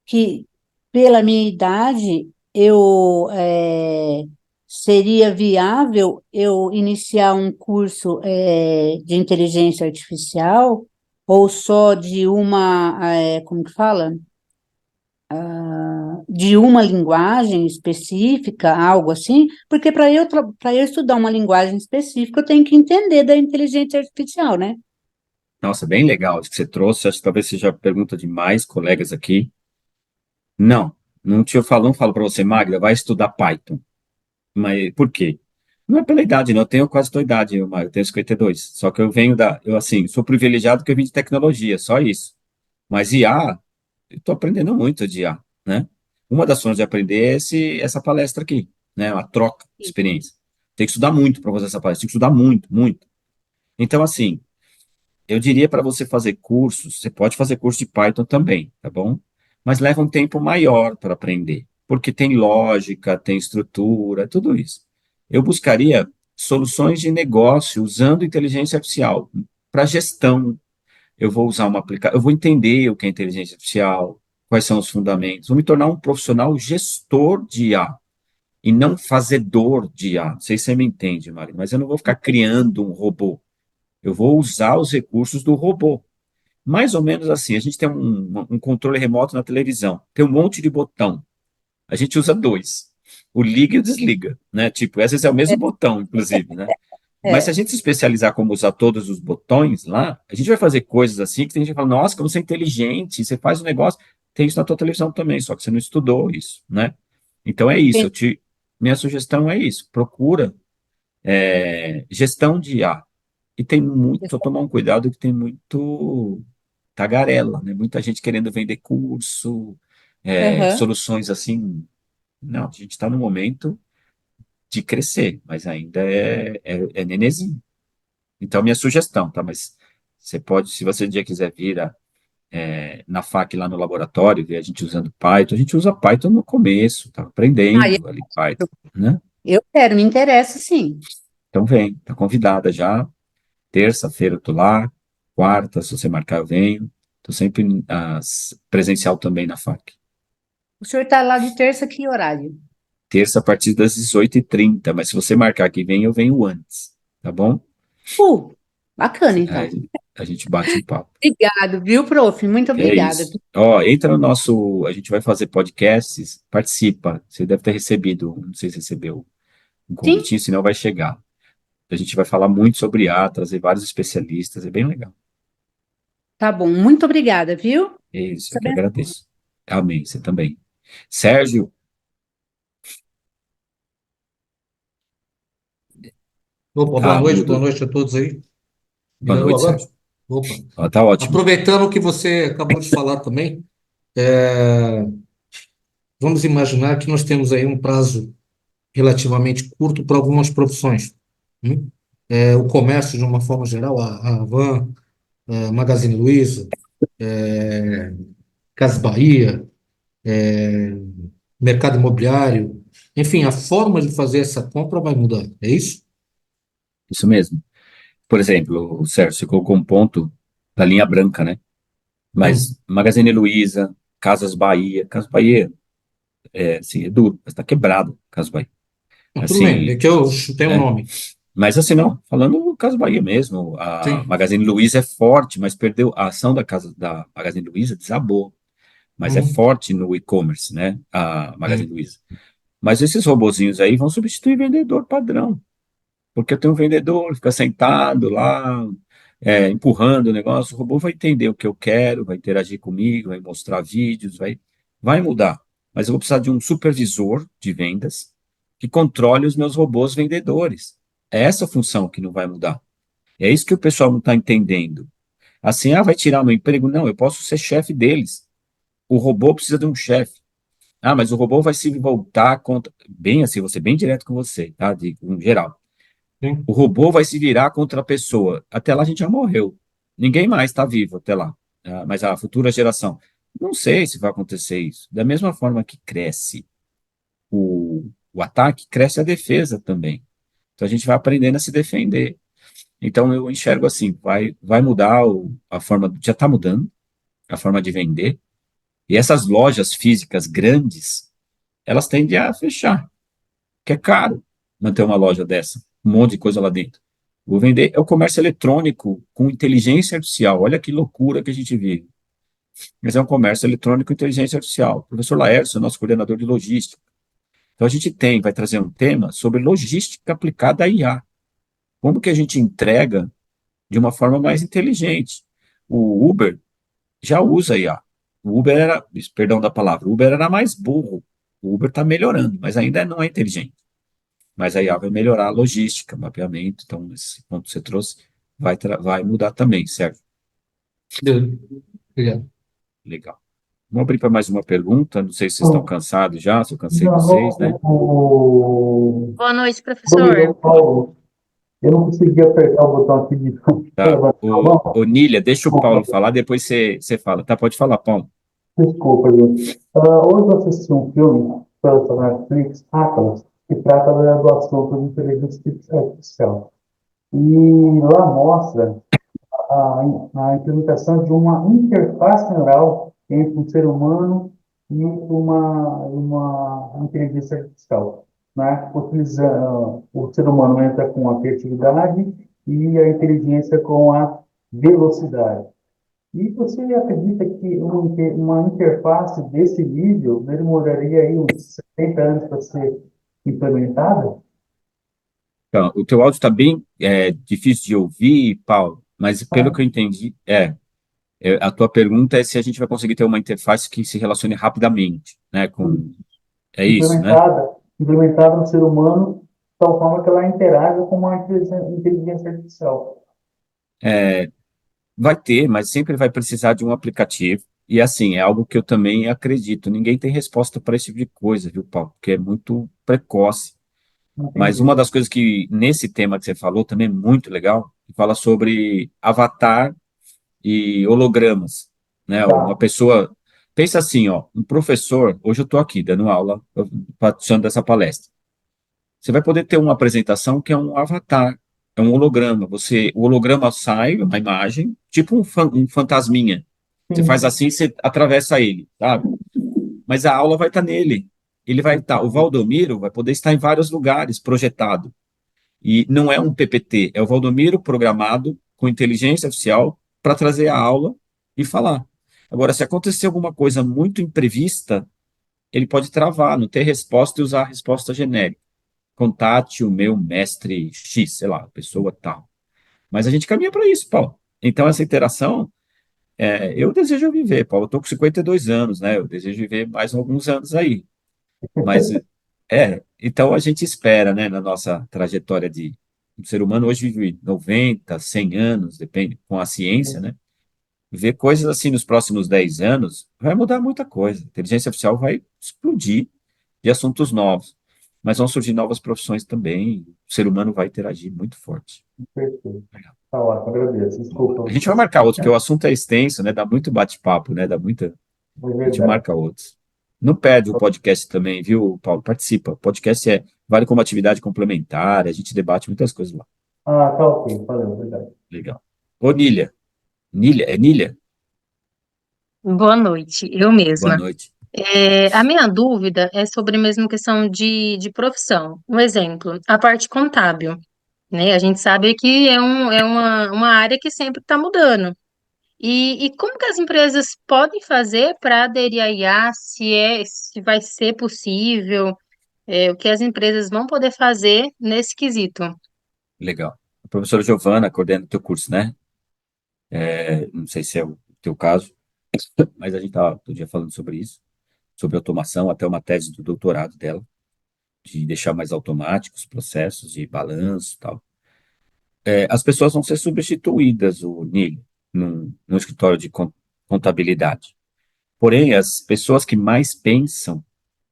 que, pela minha idade, seria viável eu iniciar um curso de inteligência artificial ou só de uma, como que fala? De uma linguagem específica, algo assim? Porque para eu estudar uma linguagem específica, eu tenho que entender da inteligência artificial, né? Nossa, bem legal isso que você trouxe. Acho que talvez seja pergunta de mais colegas aqui. Não, não falo para você, Magda, vai estudar Python. Mas por quê? Não é pela idade, não. Eu tenho quase a tua idade, eu tenho 52. Só que eu venho eu assim, sou privilegiado que eu vim de tecnologia, só isso. Mas IA, eu estou aprendendo muito de IA, né? Uma das formas de aprender é essa palestra aqui, né? Uma troca de experiência. Tem que estudar muito para fazer essa palestra, tem que estudar muito, muito. Então, assim, eu diria para você fazer cursos, você pode fazer curso de Python também, tá bom? Mas leva um tempo maior para aprender, porque tem lógica, tem estrutura, tudo isso. Eu buscaria soluções de negócio usando inteligência artificial para gestão. Eu vou usar uma aplicação, eu vou entender o que é inteligência artificial, quais são os fundamentos, vou me tornar um profissional gestor de IA e não fazedor de IA. Não sei se você me entende, Mari, mas eu não vou ficar criando um robô. Eu vou usar os recursos do robô. Mais ou menos assim, a gente tem um controle remoto na televisão, tem um monte de botão. A gente usa dois, o liga e o desliga, né? Tipo, às vezes é o mesmo botão, inclusive, né? Mas se a É, gente se especializar como usar todos os botões lá, a gente vai fazer coisas assim que tem gente que fala, nossa, como você é inteligente, você faz um negócio, tem isso na tua televisão também, só que você não estudou isso, né? Então é isso, minha sugestão é isso, procura gestão de IA. E tem muito, só tomar um cuidado que tem muito tagarela, né? Muita gente querendo vender curso, aham. soluções assim. Não, a gente está no momento de crescer, mas ainda é nenezinho. Então, minha sugestão, tá? Mas você pode, se você um dia quiser vir na FAC lá no laboratório, ver a gente usando Python, a gente usa Python no começo, tá Ah, aprendendo ali Python, né? eu quero, me interessa, sim. Então vem, tá convidada já. Terça-feira eu tô lá, quarta, se você marcar, eu venho. Tô sempre presencial também na FAC. O senhor está lá de terça, que horário? Terça a partir das 18h30, mas se você marcar que vem, eu venho antes, tá bom? Bacana, então. Aí a gente bate um papo. Obrigado, viu, prof? Muito É obrigada. isso. Ó, entra no nosso. A gente vai fazer podcasts, participa. Você deve ter recebido, não sei se recebeu um Sim, convitinho, senão vai chegar. A gente vai falar muito sobre IA, trazer vários especialistas, é bem legal. tá bom. Muito obrigada, viu? É isso, eu que Sabendo. agradeço. Amém, você também. Sérgio, Opa, tá, boa mudo. noite a todos aí. Boa Melhorou noite, agora? Sérgio. Opa. Ó, tá ótimo. Aproveitando o que você acabou de falar também, vamos imaginar que nós temos aí um prazo relativamente curto para algumas profissões. Hum? O comércio, de uma forma geral, a Havan, a Magazine Luiza, Casas Bahia, mercado imobiliário, enfim, a forma de fazer essa compra vai mudar, é isso? Isso mesmo. Por exemplo, o Sérgio, você colocou um ponto da linha branca, né? Hum. Mas Magazine Luiza, Casas Bahia, assim, é duro, mas tá quebrado, Casas Bahia. Não, tudo bem, Assim, é que eu chutei um é, nome. mas assim, não, falando do Casas Bahia mesmo, a Sim. Magazine Luiza é forte, mas perdeu, a ação da Magazine Luiza desabou, mas é Uhum. forte no e-commerce, né? A Magazine Sim. Luiza. Mas esses robozinhos aí vão substituir vendedor padrão. Porque eu tenho um vendedor, fica sentado lá, empurrando o negócio, o robô vai entender o que eu quero, vai interagir comigo, vai mostrar vídeos, vai mudar. Mas eu vou precisar de um supervisor de vendas que controle os meus robôs vendedores. É essa função que não vai mudar. É isso que o pessoal não está entendendo. Assim, vai tirar meu emprego? Não, eu posso ser chefe deles. O robô precisa de um chefe. Mas o robô vai se voltar contra. Bem assim, vou ser bem direto com você, tá? Em geral. Sim. O robô vai se virar contra a pessoa. Até lá a gente já morreu. Ninguém mais está vivo até lá. Mas a futura geração. Não sei se vai acontecer isso. Da mesma forma que cresce o ataque, cresce a defesa também. Então a gente vai aprendendo a se defender. Então eu enxergo assim, vai mudar a forma, já está mudando a forma de vender. E essas lojas físicas grandes, elas tendem a fechar, que é caro manter uma loja dessa, um monte de coisa lá dentro. Vou vender é o comércio eletrônico com inteligência artificial. Olha que loucura que a gente vive. Mas é um comércio eletrônico com inteligência artificial. O professor Laércio, nosso coordenador de logística. Então a gente vai trazer um tema sobre logística aplicada à IA. Como que a gente entrega de uma forma mais inteligente? O Uber já usa IA. O Uber era, perdão da palavra, o Uber era mais burro. O Uber está melhorando, mas ainda não é inteligente. Mas a IA vai melhorar a logística, mapeamento. Então, esse ponto que você trouxe vai mudar também, certo? Beleza. Obrigado. Legal. Vamos abrir para mais uma pergunta. Não sei se vocês estão Bom, cansados já, se eu cansei não, vocês, né? Boa noite, Domingão, professor. Paulo, eu não consegui apertar o botão aqui de Tá. levantar a mão. O Nília, deixa o Paulo Desculpa, falar, depois você fala. Tá, pode falar, Paulo. desculpa, gente. Hoje eu assisti um filme pela Netflix, Atlas, que trata do assunto de inteligência artificial. E lá mostra a implementação de uma interface neural entre um ser humano e uma inteligência artificial, né? Utilizando, o ser humano entra com a criatividade e a inteligência com a velocidade. E você acredita que uma interface desse nível demoraria aí uns 70 anos para ser implementada? Então, o teu áudio está bem difícil de ouvir, Paulo, mas pelo que eu entendi, a tua pergunta é se a gente vai conseguir ter uma interface que se relacione rapidamente, né? É isso, né? Implementada no ser humano, de tal forma que ela interaja com uma inteligência artificial. Vai ter, mas sempre vai precisar de um aplicativo. E assim, é algo que eu também acredito. Ninguém tem resposta para esse tipo de coisa, viu, Paulo? Porque é muito precoce. Mas Entendi. uma das coisas que nesse tema que você falou também é muito legal, que fala sobre avatar e hologramas, né? Uma Tá. pessoa, pensa assim, ó, um professor, hoje eu estou aqui dando aula, participando dessa palestra. Você vai poder ter uma apresentação que é um avatar, é um holograma. O holograma sai, uma imagem, tipo um fantasminha. Você faz Sim. assim, você atravessa ele, sabe? Mas a aula vai estar nele. Ele vai estar, o Valdomiro vai poder estar em vários lugares projetado. E não é um PPT, é o Valdomiro programado com inteligência artificial para trazer a aula e falar. Agora, se acontecer alguma coisa muito imprevista, ele pode travar, não ter resposta e usar a resposta genérica. Contate o meu mestre X, sei lá, pessoa tal. Mas a gente caminha para isso, Paulo. Então, essa interação, eu desejo viver, Paulo. Eu estou com 52 anos, né? Eu desejo viver mais alguns anos aí. Mas, então a gente espera, né, na nossa trajetória de. O ser humano hoje vive 90, 100 anos, depende, com a ciência, né? Ver coisas assim nos próximos 10 anos vai mudar muita coisa. A inteligência artificial vai explodir de assuntos novos. Mas vão surgir novas profissões também. O ser humano vai interagir muito forte. Perfeito. Tá ótimo, agradeço. Boa. A Desculpa. gente vai marcar outro, porque o assunto é extenso, né? Dá muito bate-papo, né? Dá muita. É A gente verdade. marca outros. Não perde o podcast também, viu, Paulo? Participa. O podcast vale como atividade complementar, a gente debate muitas coisas lá. Ah, tá ok, valeu, obrigado. Legal. Ô, Nília. Nília, é Nília? Boa noite, eu Boa mesma. noite. A minha dúvida é sobre a mesma questão de profissão. Um exemplo, a parte contábil, né? A gente sabe que uma área que sempre está mudando. E como que as empresas podem fazer para aderir à IA, se vai ser possível, o que as empresas vão poder fazer nesse quesito? Legal. A professora Giovana coordena o teu curso, né? Não sei se é o teu caso, mas a gente estava outro dia falando sobre isso, sobre automação, até uma tese do doutorado dela, de deixar mais automáticos os processos de balanço e tal. As pessoas vão ser substituídas, o Nilo, num escritório de contabilidade. Porém, as pessoas que mais pensam,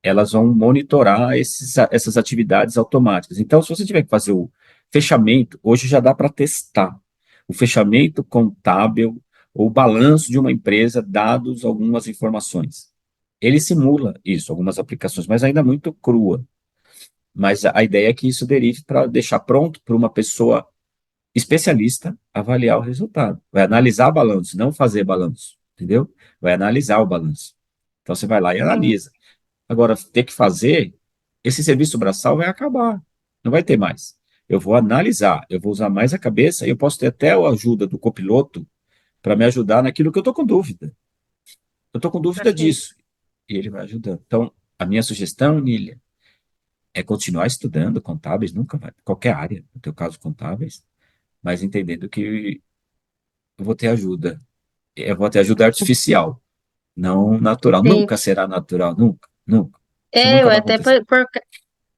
elas vão monitorar essas atividades automáticas. Então, se você tiver que fazer o fechamento, hoje já dá para testar o fechamento contábil ou o balanço de uma empresa, dados algumas informações. Ele simula isso, algumas aplicações, mas ainda muito crua. Mas a ideia é que isso derive para deixar pronto para uma pessoa especialista avaliar o resultado. Vai analisar balanço, não fazer balanço, entendeu? Vai analisar o balanço. Então, você vai lá e Sim, analisa. Agora, ter que fazer, esse serviço braçal vai acabar, não vai ter mais. Eu vou analisar, eu vou usar mais a cabeça e eu posso ter até a ajuda do copiloto para me ajudar naquilo que eu estou com dúvida. Eu estou com dúvida perfeito. disso. E ele vai ajudando. Então, a minha sugestão, Nília, é continuar estudando contábeis, nunca vai, qualquer área, no teu caso contábeis, mas entendendo que eu vou ter ajuda. Eu vou ter ajuda artificial, não natural. Sim. Nunca será natural, nunca, nunca. Isso É, nunca eu vai até acontecer.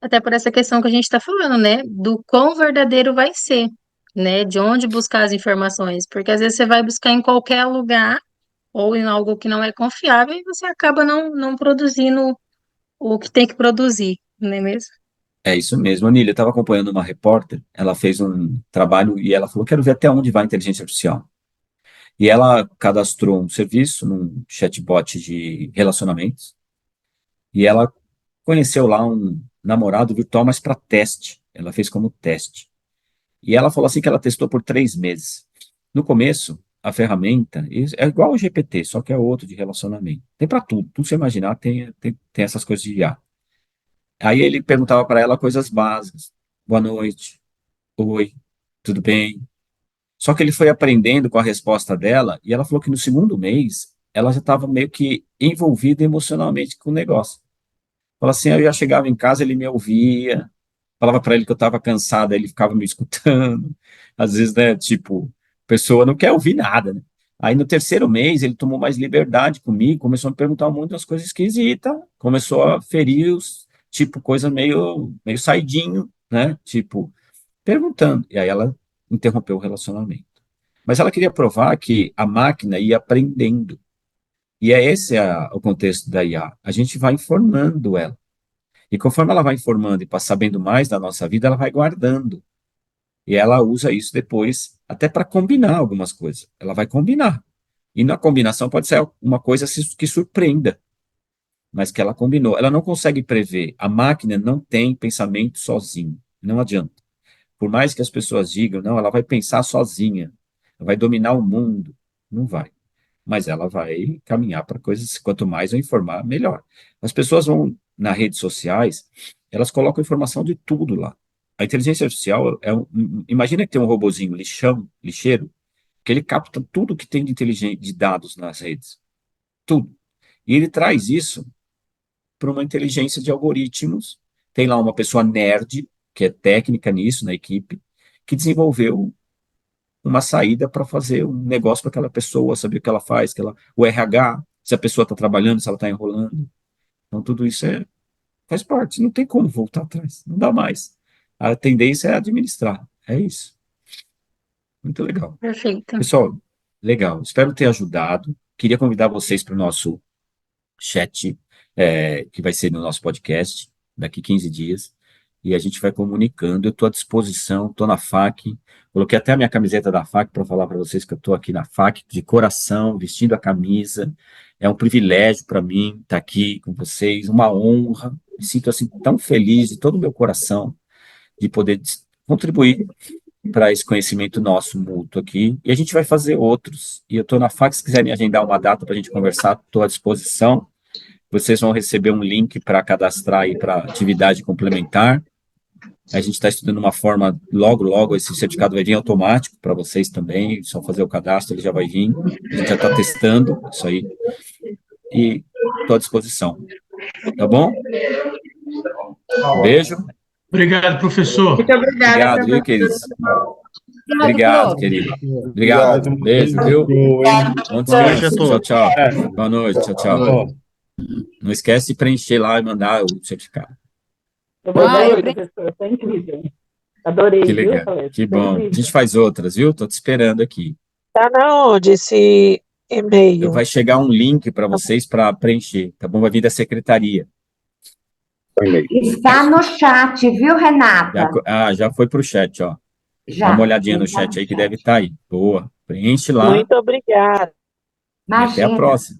até por essa questão que a gente está falando, né? Do quão verdadeiro vai ser, né? De onde buscar as informações. Porque às vezes você vai buscar em qualquer lugar ou em algo que não é confiável e você acaba não produzindo o que tem que produzir, não é mesmo? É isso mesmo, Anília. Eu estava acompanhando uma repórter, ela fez um trabalho e ela falou: quero ver até onde vai a inteligência artificial. E ela cadastrou um serviço num chatbot de relacionamentos e ela conheceu lá um namorado virtual, mas para teste. Ela fez como teste. E ela falou assim que ela testou por 3 meses. No começo, a ferramenta é igual ao GPT, só que é outro de relacionamento. Tem para tudo, tudo que você imaginar tem essas coisas de IA. Aí ele perguntava para ela coisas básicas. Boa noite. Oi, tudo bem? Só que ele foi aprendendo com a resposta dela e ela falou que no segundo mês ela já estava meio que envolvida emocionalmente com o negócio. Falou assim, eu já chegava em casa, ele me ouvia, falava para ele que eu estava cansada, ele ficava me escutando. Às vezes, né, tipo, a pessoa não quer ouvir nada, né? Aí no terceiro mês ele tomou mais liberdade comigo, começou a me perguntar muitas coisas esquisitas, começou a ferir os, tipo, coisa meio saidinho, né? Tipo, perguntando. E aí ela interrompeu o relacionamento. Mas ela queria provar que a máquina ia aprendendo. E é esse o contexto da IA. A gente vai informando ela. E conforme ela vai informando e sabendo mais da nossa vida, ela vai guardando. E ela usa isso depois até para combinar algumas coisas. Ela vai combinar. E na combinação pode ser uma coisa que surpreenda, mas que ela combinou. Ela não consegue prever. A máquina não tem pensamento sozinho. Não adianta. Por mais que as pessoas digam, não, ela vai pensar sozinha, ela vai dominar o mundo. Não vai. Mas ela vai caminhar para coisas, quanto mais eu informar, melhor. As pessoas vão nas redes sociais, elas colocam informação de tudo lá. A inteligência artificial imagina que tem um robozinho lixeiro, que ele capta tudo que tem de inteligente de dados nas redes, tudo. E ele traz isso para uma inteligência de algoritmos. Tem lá uma pessoa nerd, que é técnica nisso, na equipe, que desenvolveu uma saída para fazer um negócio para aquela pessoa, saber o que ela faz, o RH, se a pessoa está trabalhando, se ela está enrolando. Então, tudo isso faz parte, não tem como voltar atrás, não dá mais. A tendência é administrar, é isso. Muito legal. Perfeito. Pessoal, legal, espero ter ajudado. Queria convidar vocês para o nosso chat, que vai ser no nosso podcast, daqui 15 dias, e a gente vai comunicando. Eu estou à disposição, estou na FAC, coloquei até a minha camiseta da FAC para falar para vocês que eu estou aqui na FAC, de coração, vestindo a camisa, É um privilégio para mim estar aqui com vocês, uma honra. Me sinto assim tão feliz de todo o meu coração de poder contribuir para esse conhecimento nosso mútuo aqui. E a gente vai fazer outros. E eu estou na fac, se quiserem agendar uma data para a gente conversar, estou à disposição. Vocês vão receber um link para cadastrar aí para atividade complementar. A gente está estudando uma forma, logo, esse certificado vai vir automático para vocês também, só fazer o cadastro, ele já vai vir. A gente já está testando isso aí. E estou à disposição. Tá bom? Beijo. Obrigado, professor. Muito obrigada, Obrigado, viu, queridos? Obrigado, querido. Obrigado. Beijo, viu? Bom descanso. Tchau. Boa noite. Tchau. Não esquece de preencher lá e mandar o certificado. Eu vou professor, foi incrível. Adorei, Que viu, legal. palestra? Que Foi bom. A incrível. gente faz outras, viu? Tô te esperando aqui. Tá na onde esse e-mail? Vai chegar um link para vocês para preencher, tá bom? Vai vir da secretaria. Está no chat, viu, Renata? Já foi para o chat, ó. Já. Dá uma olhadinha no chat aí que deve estar aí. Boa. Preenche lá Muito obrigada. e até a Imagina. próxima.